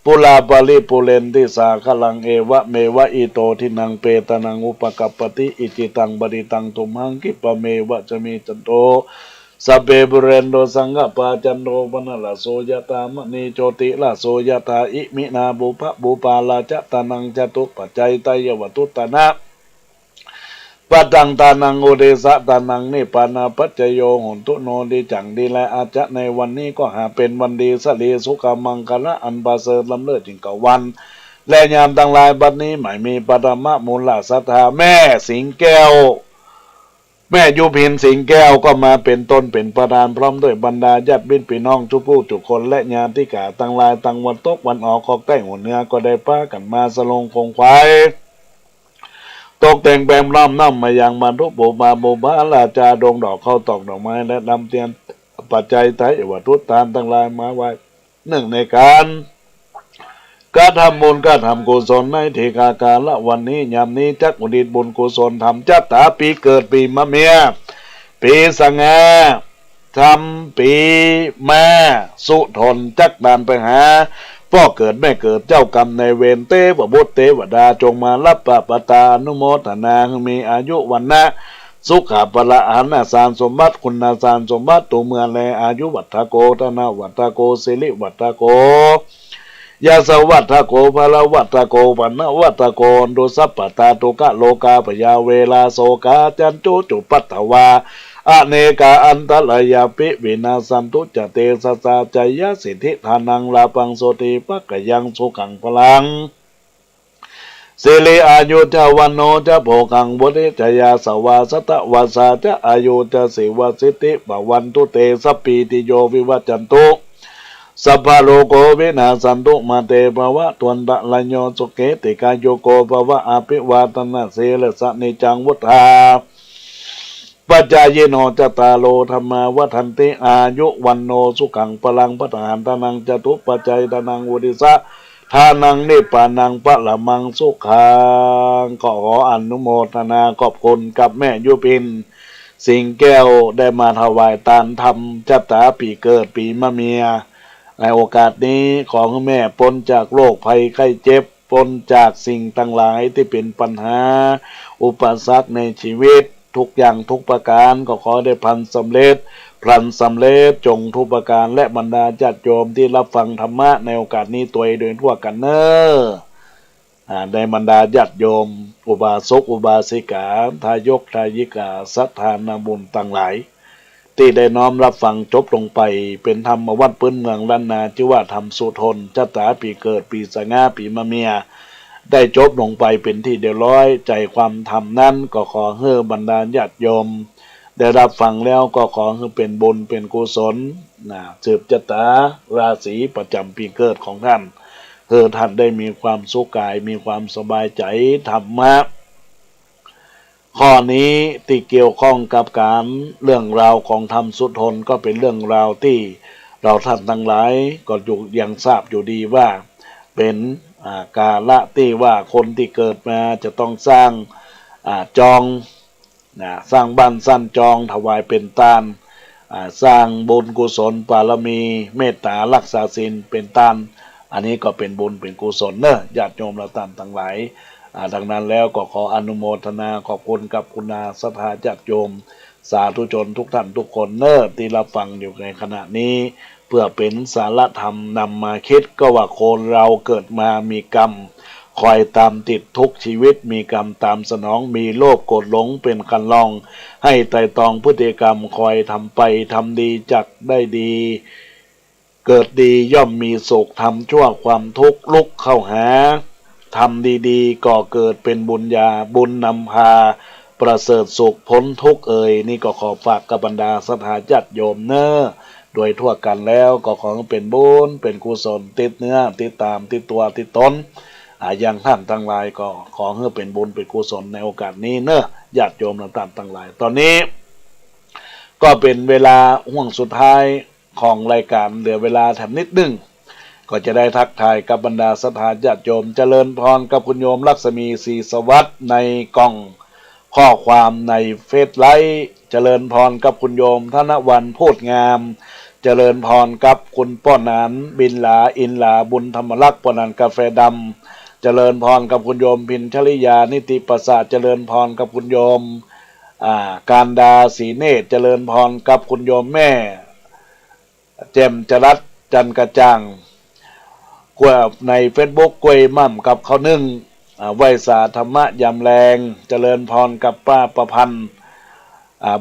ปุลาปาลิปุเรนติสาคลังเอวะเมวะอิโตทินังเปตนังอุปกัปปติอิจิตังบริตังตุมหังคิปะเมวะจเมจันโตสัพเพบุเรนโตสังฆปาจันโตปนะละโสยตามณีโชติละโสยตาอิมินาบุพะบุปาลาจะตานังจตุปัจจัยไตยวตุตนะปัจจังตานังโอเดสะตานังนิปานาปัจจโยโหนตุโนดีจังดีและอาจจะในวันนี้ก็หาเป็นวันดีสลีสุขมังคละอันบาเสริฐล้ำเลิศจริงกับวันและยามตั้งหลายบัดนี้หมายมีปฐมมูลศรัทธาแม่สิงแก้วแม่ยุพินสิงแก้วก็มาเป็นต้นเป็นประธานพร้อมด้วยบรรดาญาติพี่น้องทุกผู้ทุกคนและญาติกาตั้งหลายตั้งวันตกวันออกขอกใต้หัวเนื้อก็ได้ป้ากันมาสลงคงควายตกแต่งแปมร่ำน้ำมายังบรรทุกโบบาโบบาลาจาดงดอกเข้าตอกดอกไม้และนำเทียนปัจจัยไทยวัตถุตามตั้งหลายมาไว้หนึ่งในการทำบุญก็ทำกุศลในเทกาการละวันนี้ยามนี้จักอุดิตบุญกุศลทำจัตตาปีเกิดปีมะเมียปีสังาทำปีแม่สุทนจักดานไปหาพ่อเกิดแม่เกิดเจ้ากรรมในเวรเทวบุตรเทวดาจงมารับปะปตานุโมทนามีอายุวันนะสุขะปละอานาสารสมบัติคุณาสารสมบัติตัวเมืองแลอายุวัฏโกธนาวัฏโกสิริวัฏโกยาสวัฏโกภลวัฏโกปันวัฏโกดุสัพปตาตุกะโลกาปยาเวลาโสกาจันจุจุปัตถวาอเนกาอันตรายาปิวินาสันตุจเตสสาจยสิทธิทานังลาปังโสติปักยังสุขังพลังสิริอายุจวันโนจะโภคังบุริจยาสวาสตวาสาจะอายุจะสิวสิทธิปวันตุเตสปีติโยวิวัจจันตุสัพพะโลกวินาสันตุมาเตภวะตวันตะลัญโยสุเกติกายโยโกภวะอภิวาตนาเสลสะนิจังวุฒาปัจจายโนจตาโลธรรมาวัฏันติอายุวันโนสุขังพลังพัฒหานตานังจตุปัจจัยตานังวุติสะทานังนิปานังปะละมังสุขังขออนุโมทนาขอบคุณกับแม่ยุพินสิงแก้วได้มาถวายทานธรรมจัตตาปีเกิดปีมะเมียในโอกาสนี้ขอให้แม่พ้นจากโรคภัยไข้เจ็บพ้นจากสิ่งต่างหลายที่เป็นปัญหาอุปสรรคในชีวิตทุกอย่างทุกประการก็ขอได้พลันสำเร็จจงทุกประการและบรรดาญาติโยมที่รับฟังธรรมะในโอกาสนี้ตัวโดยทั่วกันเนอในบรรดาญาติโยมอุบาสกอุบาสิกาทายกทายิกาสัทธานาบุญต่างหลายที่ได้น้อมรับฟังจบลงไปเป็นธรรมวัดพื้นเมืองล้านนาชื่อว่าธรรมสุทนจัตตาปีเกิดปีสง่าปีมะเมียได้จบลงไปเป็นที่เดียวร้อยใจความธรรมนั้นก็ขอให้บรรดาญาติโยมได้รับฟังแล้วก็ขอให้เป็นบุญเป็นกุศลสืบชะตาราศีประจำปีเกิดของท่านท่านได้มีความสุขกายมีความสบายใจธรรมะข้อนี้ที่เกี่ยวข้องกับการเรื่องราวของธรรมสุทนก็เป็นเรื่องราวที่เราท่านทั้งหลายก็ยังทราบอยู่ดีว่าเป็นกาละที่ว่าคนที่เกิดมาจะต้องสร้างจอง สร้างบ้านสร้างจองถวายเป็นตานสร้างบุญกุศลบารมีเมตตารักษาศีลเป็นตานอันนี้ก็เป็นบุญเป็นกุศลเนอะญาติโยมเราตามทั้งหลายดังนั้นแล้วก็ขออนุโมทนาขอบคุณกับคุณาศรัทธาญาติโยมสาธุชนทุกท่านทุกคนเนอะที่รับฟังอยู่ในขณะนี้เพื่อเป็นสารธรรมนำมาคิดก็ว่าคนเราเกิดมามีกรรมคอยตามติดทุกชีวิตมีกรรมตามสนองมีโลภโกรธหลงเป็นคันลองให้ไตร่ตรองพฤติกรรมคอยทำไปทำดีจักได้ดีเกิดดีย่อมมีสุขทำชั่วความทุกข์ลุกเข้าหาทำดีๆก็เกิดเป็นบุญญาบุญนำพาประเสริฐสุขพ้นทุกข์นี่ก็ขอฝากกับบรรดาศรัทธาญาติโยมเนอะโดยทั่วกันแล้วก็ขอเป็นบุญเป็นกุศลติดเนื้อติดตามติดตัวติดตนอย่างท่านทั้งหลายก็ขอให้เป็นบุญเป็นกุศลในโอกาสนี้เนอะญาติโยมต่างทั้งหลายตอนนี้ก็เป็นเวลาห่วงสุดท้ายของรายการเหลือเวลาแถมนิดนึงก็จะได้ทักทายกับบรรดาศรัทธาญาติโยมเจริญพรกับคุณโยมลักษมีศรีสวัสดิ์ในกล่องข้อความในเฟซไลฟ์เจริญพรกับคุณโยมธนวันพูดงามเจริญพรกับคุณป้อนานบินหลาอินหลาบุญธรรมลักษณ์ป้อนานกาแฟดำเจริญพรกับคุณโยมพินชลิยานิติประสาทเจริญพรกับคุณโยมการดาศรีเนตรเจริญพรกับคุณโยมแม่เจมจรัสจันกระจ่างกว่าใน Facebook กวยมั่มกับเขานึ่งไวสาธรรมะยำแรงเจริญพรกับป้าประพันธ์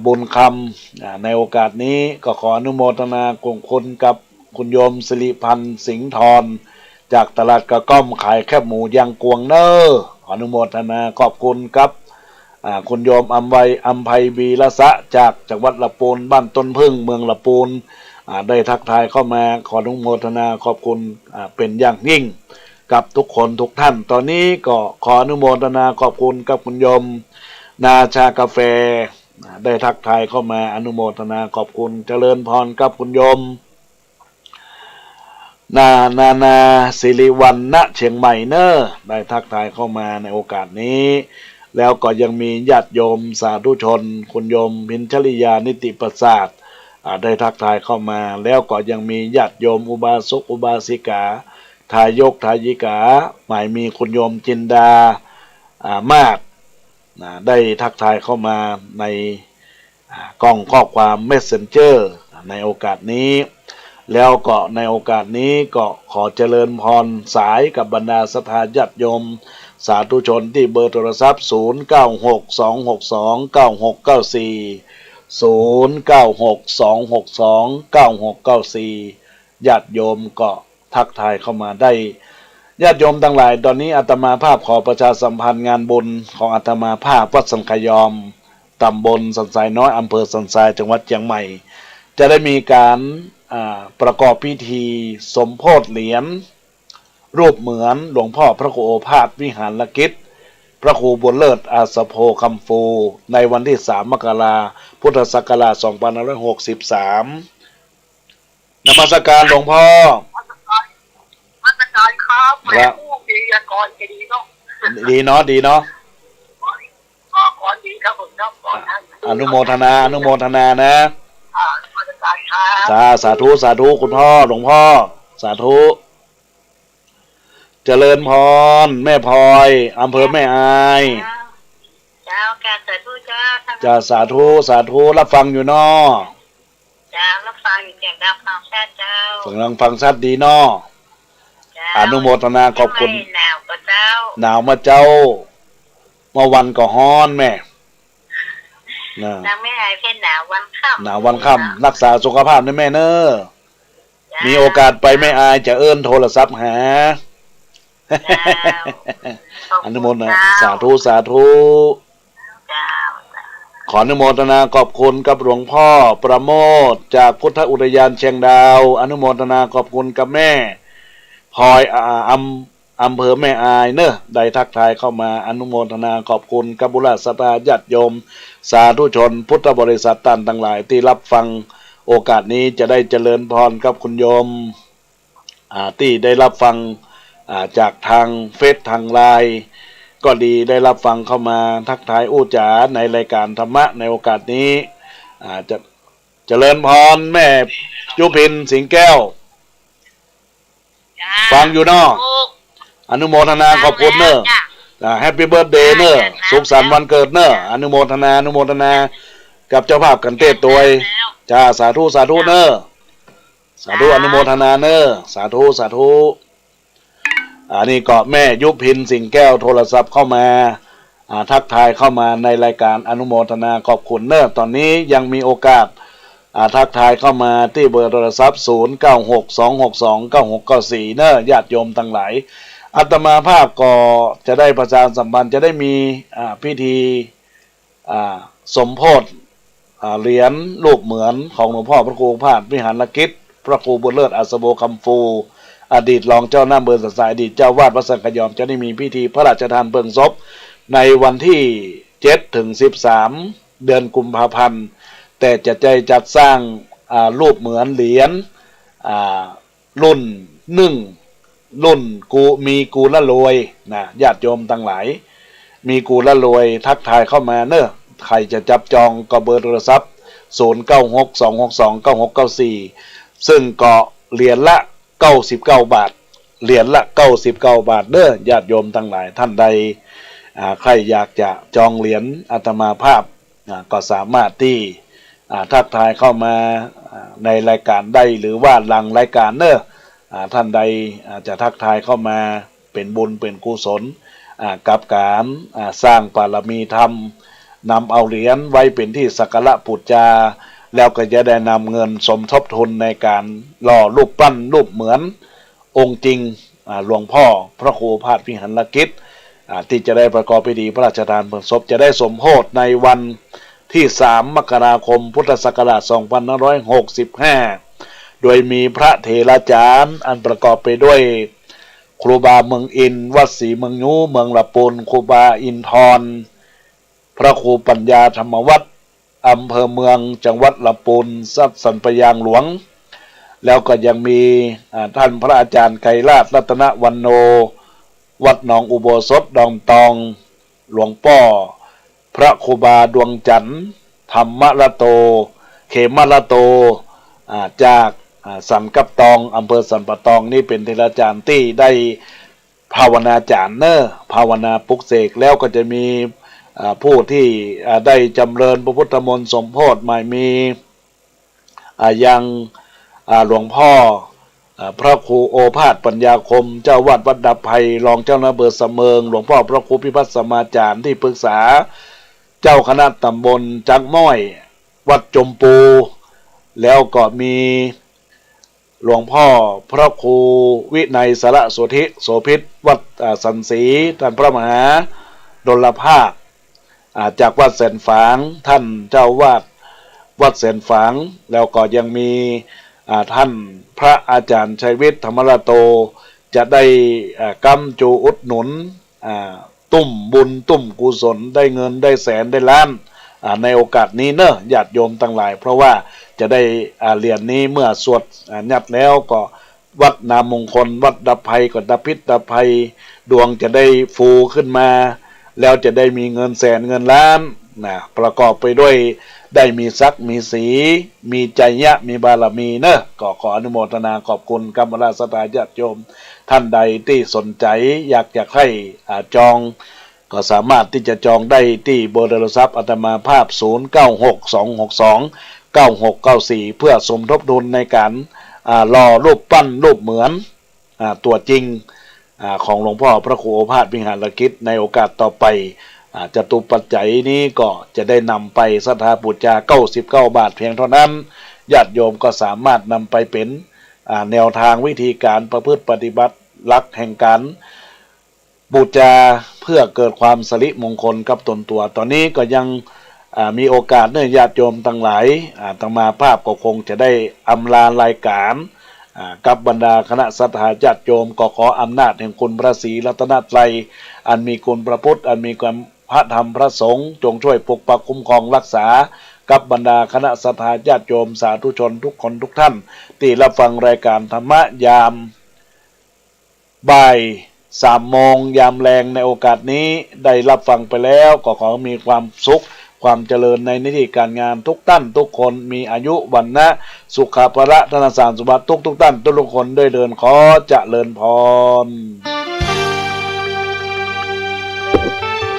บุญคำในโอกาสนี้ก็ขออนุโมทนาคุณกับคุณโยมสิริพันธ์สิงห์ทรจากตลาดกระก้อมขายแคบหมูยังกวงเนอขออนุโมทนาขอบคุณครับคุณโยมอัมไพวีละสะจากจังหวัดละปูนบ้านต้นพึ่งเมืองละปูนได้ทักทายเข้ามาขออนุโมทนาขอบคุณเป็นอย่างยิ่งกับทุกคนทุกท่านตอนนี้ก็ขออนุโมทนาขอบคุณกับคุณโยมนาชากาแฟได้ทักทายเข้ามาอนุโมทนาขอบคุณเจริญพรกับคุณโยมนาสิริวันณเชียงใหม่เนอได้ทักทายเข้ามาในโอกาสนี้แล้วก็ยังมีญาติโยมสาธุชนคุณโยมพินชลิยานิติประสาทได้ทักทายเข้ามาแล้วก็ยังมีญาติโยมอุบาสกอุบาสิกาทายกทายิกาหมายมีคุณโยมจินดามากได้ทักทายเข้ามาในกล่องข้อความเมสเซนเจอร์ในโอกาสนี้แล้วก็ในโอกาสนี้ก็ขอเจริญพรสายกับบรรดาศรัทธาญาติโยมสาธุชนที่เบอร์โทรศัพท์0962629694 ญาติโยมก็ทักทายเข้ามาได้ญาติโยมทั้งหลายตอนนี้อาตมาภาพขอประชาสัมพันธ์งานบุญของอาตมาภาพวัดสังขยอมตำบลสันทรายน้อยอำเภอสันทรายจังหวัดเชียงใหม่จะได้มีการประกอบพิธีสมโภชเหรียญรูปเหมือนหลวงพ่อพระครูโอภาสวิหารกิจพระครูบุญเลิศอาสโพคำฟูในวันที่3 มกราคมพุทธศักราช 2563นมัสการหลวงพ่อ
มาตรการครับ
ครับ
ดีก่อนจะดีเนาะ
ดีเนาะ
ก่อนดีครับผมครับก่อน
อนุโมทนานะ
มาตรการครับ
สาธุคุณพ่อหลวงพ่อสาธุเจริญพรแม่พลอยอำเภอแม่อาย
เจ้าแกสาธุเจ้า
จะสาธุรับฟังอยู่นอ
เจ้ารับฟังอยู่แก่ดับฟังแท้เจ้า
ฟังชัดดีนออนุโมทนาขอบคุณ
หนาวก็เจ้า
หนาวมาเจ้าเมื่อวันก็ฮ้อนแม่
นางไม่หายเพี้ยนหนาว
วันค่ำรักษาสุขภาพนะแม่เนอะมีโอกาสไปไม่อายจะเอิ้นโทรศัพท์หาอนุโมทนาสาธุขออนุโมทนาขอบคุณกับหลวงพ่อประโมทจากพุทธอุทยานเชียงดาวอนุโมทนาขอบคุณกับแม่พลอยอำเภอแม่อายเนอะได้ทักทายเข้ามาอนุโมทนาขอบคุณกับบุรุษศรัทธาญาติโยมสาธุชนพุทธบริษัทต่างทั้งหลายที่รับฟังโอกาสนี้จะได้เจริญพรกับคุณโยมที่ได้รับฟังจากทางเฟซทางไลน์ ก็ดีได้รับฟังเข้ามาทักทายอู้จ๋าในรายการธรรมะในโอกาสนี้จะเจริญพรแม่ยุพินสิงแก้วฟังอยู่เนาะอนุโมทนาขอบคุณเนอะแฮปปี้เบิร์ธเดย์เนอะสุขสันต์วันเกิดเนอะอนุโมทนากับเจ้าภาพกันเต้ตัวจ้าสาธุเนอะสาธุอนุโมทนาเนอะสาธุอันนี้ก็แม่ยุพินสิงแก้วโทรศัพท์เข้ามาทักทายเข้ามาในรายการอนุโมทนาขอบคุณเนอะตอนนี้ยังมีโอกาสทักทายเข้ามาที่เบอร์โทรศัพท์0962629694เนอะญาติโยมทั้งหลายอาตมาภาพก็จะได้ประชาสัมพันธ์จะได้มีพิธีสมโภชเหรียญรูปเหมือนของหลวงพ่อพระครูพาสวิหารกิจพระครูบุญเลิศอัศโบคำฟูอดีตรองเจ้าหน้าเบอร์สายอดีตเจ้าวาดวัดสังขยอมจะได้มีพิธีพระราชทานเพลิงศพในวันที่7 ถึง 13 เดือนกุมภาพันธ์แต่จะจัดสร้างรูปเหมือนเหรียญรุ่นรุ่นมีกูละรวยนะญาติโยมทั้งหลายมีกูละรวยทักทายเข้ามาเนอะใครจะจับจองก็เบอร์โทรศัพท์0962629694ซึ่งก็เหรียญละ99 บาทเหรียญละ99 บาทเด้อญาติโยมทั้งหลายท่านใดใครอยากจะจองเหรียญอาตมาภาพก็สามารถที่ทักทายเข้ามาในรายการได้หรือว่าหลังรายการเนอะท่านใดจะทักทายเข้ามาเป็นบุญเป็นกุศลกับการสร้างบารมีธรรมนำเอาเหรียญไว้เป็นที่สักการะบูชาแล้วก็จะได้นำเงินสมทบทุนในการหล่อรูปปั้นรูปเหมือนองค์จริงหลวงพ่อพระครูพาสวิหารกิจที่จะได้ประกอบพิธีพระราชทานเพลิงศพจะได้สมโภชในวันที่3 มกราคมพุทธศักราช2565โดยมีพระเถราจารย์อันประกอบไปด้วยครูบาเมืองอินวัดศรีเมืองยูเมืองละปูนครูบาอินทรพระครูปัญญาธรรมวัฒน์อำเภอเมืองจังหวัดละปูนสันปยางหลวงแล้วก็ยังมีท่านพระอาจารย์ไกรราชรัตนวรรณโนวัดหนองอุโบสถดอนตองหลวงพ่อพระครูบาดวงจันทร์ธรรมละโตเขมละโตจากสันกับตองอำเภอสันปะตองนี่เป็นเทราจารย์ที่ได้ภาวนาจารย์เนอภาวนาปลุกเสกแล้วก็จะมีผู้ที่ได้จำเริญพระพุทธมนต์สมโภชหมายมียังหลวงพ่อพระครูโอภาสปัญญาคมเจ้าวัดวัดดับไพรองเจ้าหน้าเบอร์เสมิงหลวงพ่อพระครูพิพัฒน์สมาจารย์ที่ปรึกษาเจ้าคณะตำบลจักม้อยวัดจมปูแล้วก็มีหลวงพ่อพระครูวินัยสระโสธิโสภิตวัดสันศรีท่านพระมหาดลภาคจากวัดแสนฝางท่านเจ้าวาดวัดแสนฝางแล้วก็ยังมีท่านพระอาจารย์ชัยวิทย์ธรรมราโตจะได้กำจูอุดหนุนตุ้มบุญตุ้มกุศลได้เงินได้แสนได้ล้านในโอกาสนี้เนอะญาติโยมทั้งหลายเพราะว่าจะได้เหรียญนี้เมื่อสวดยัดแล้วก็วัดนามงคลวัดดับภัยก็ดับพิษดับภัยดวงจะได้ฟูขึ้นมาแล้วจะได้มีเงินแสนเงินล้านประกอบไปด้วยได้มีศักดิ์มีสีมีใจยะมีบารมีเนอะก็ขออนุโมทนาขอบคุณกรรมราชญาติโยมท่านใดที่สนใจอยากจะให้จองก็สามารถที่จะจองได้ที่เบอร์โทรศัพท์อาตมาภาพ0962629694เพื่อสมทบทุนในการหล่อรูปปั้นรูปเหมือนตัวจริงของหลวงพ่อพระครูโอภาสวิหารกิจในโอกาสต่อไปจตุปัจจัยนี้ก็จะได้นำไปศรัทธาบูชา99 บาทเพียงเท่านั้นญาติโยมก็สามารถนำไปเป็นแนวทางวิธีการประพฤติปฏิบัติหลักแห่งการบูชาเพื่อเกิดความสิริมงคลกับตนตัวตอนนี้ก็ยังมีโอกาสเนื่อญาติโยมทั้งหลายอาตมาภาพก็คงจะได้อำลารายการกับบรรดาคณะสัตยาติโยมก็ขออำนาจแห่งคุณพระศรีรัตนตรัยอันมีคุณพระพุทธอันมีคุณพระธรรมพระสงฆ์จงช่วยปกปักคุ้มครองรักษากับบรรดาคณะสัตยาติโยมสาธุชนทุกคนทุกท่านที่รับฟังรายการธรรมะยามบ่าย 3 โมงยามแรงในโอกาสนี้ได้รับฟังไปแล้วก็ขอมีความสุขความเจริญในหน้าที่การงานทุกท่านทุกคนมีอายุวันนะสุขภาระธนสารสมบัติทุกท่านทุกคนด้วยเดินขอเจริญพร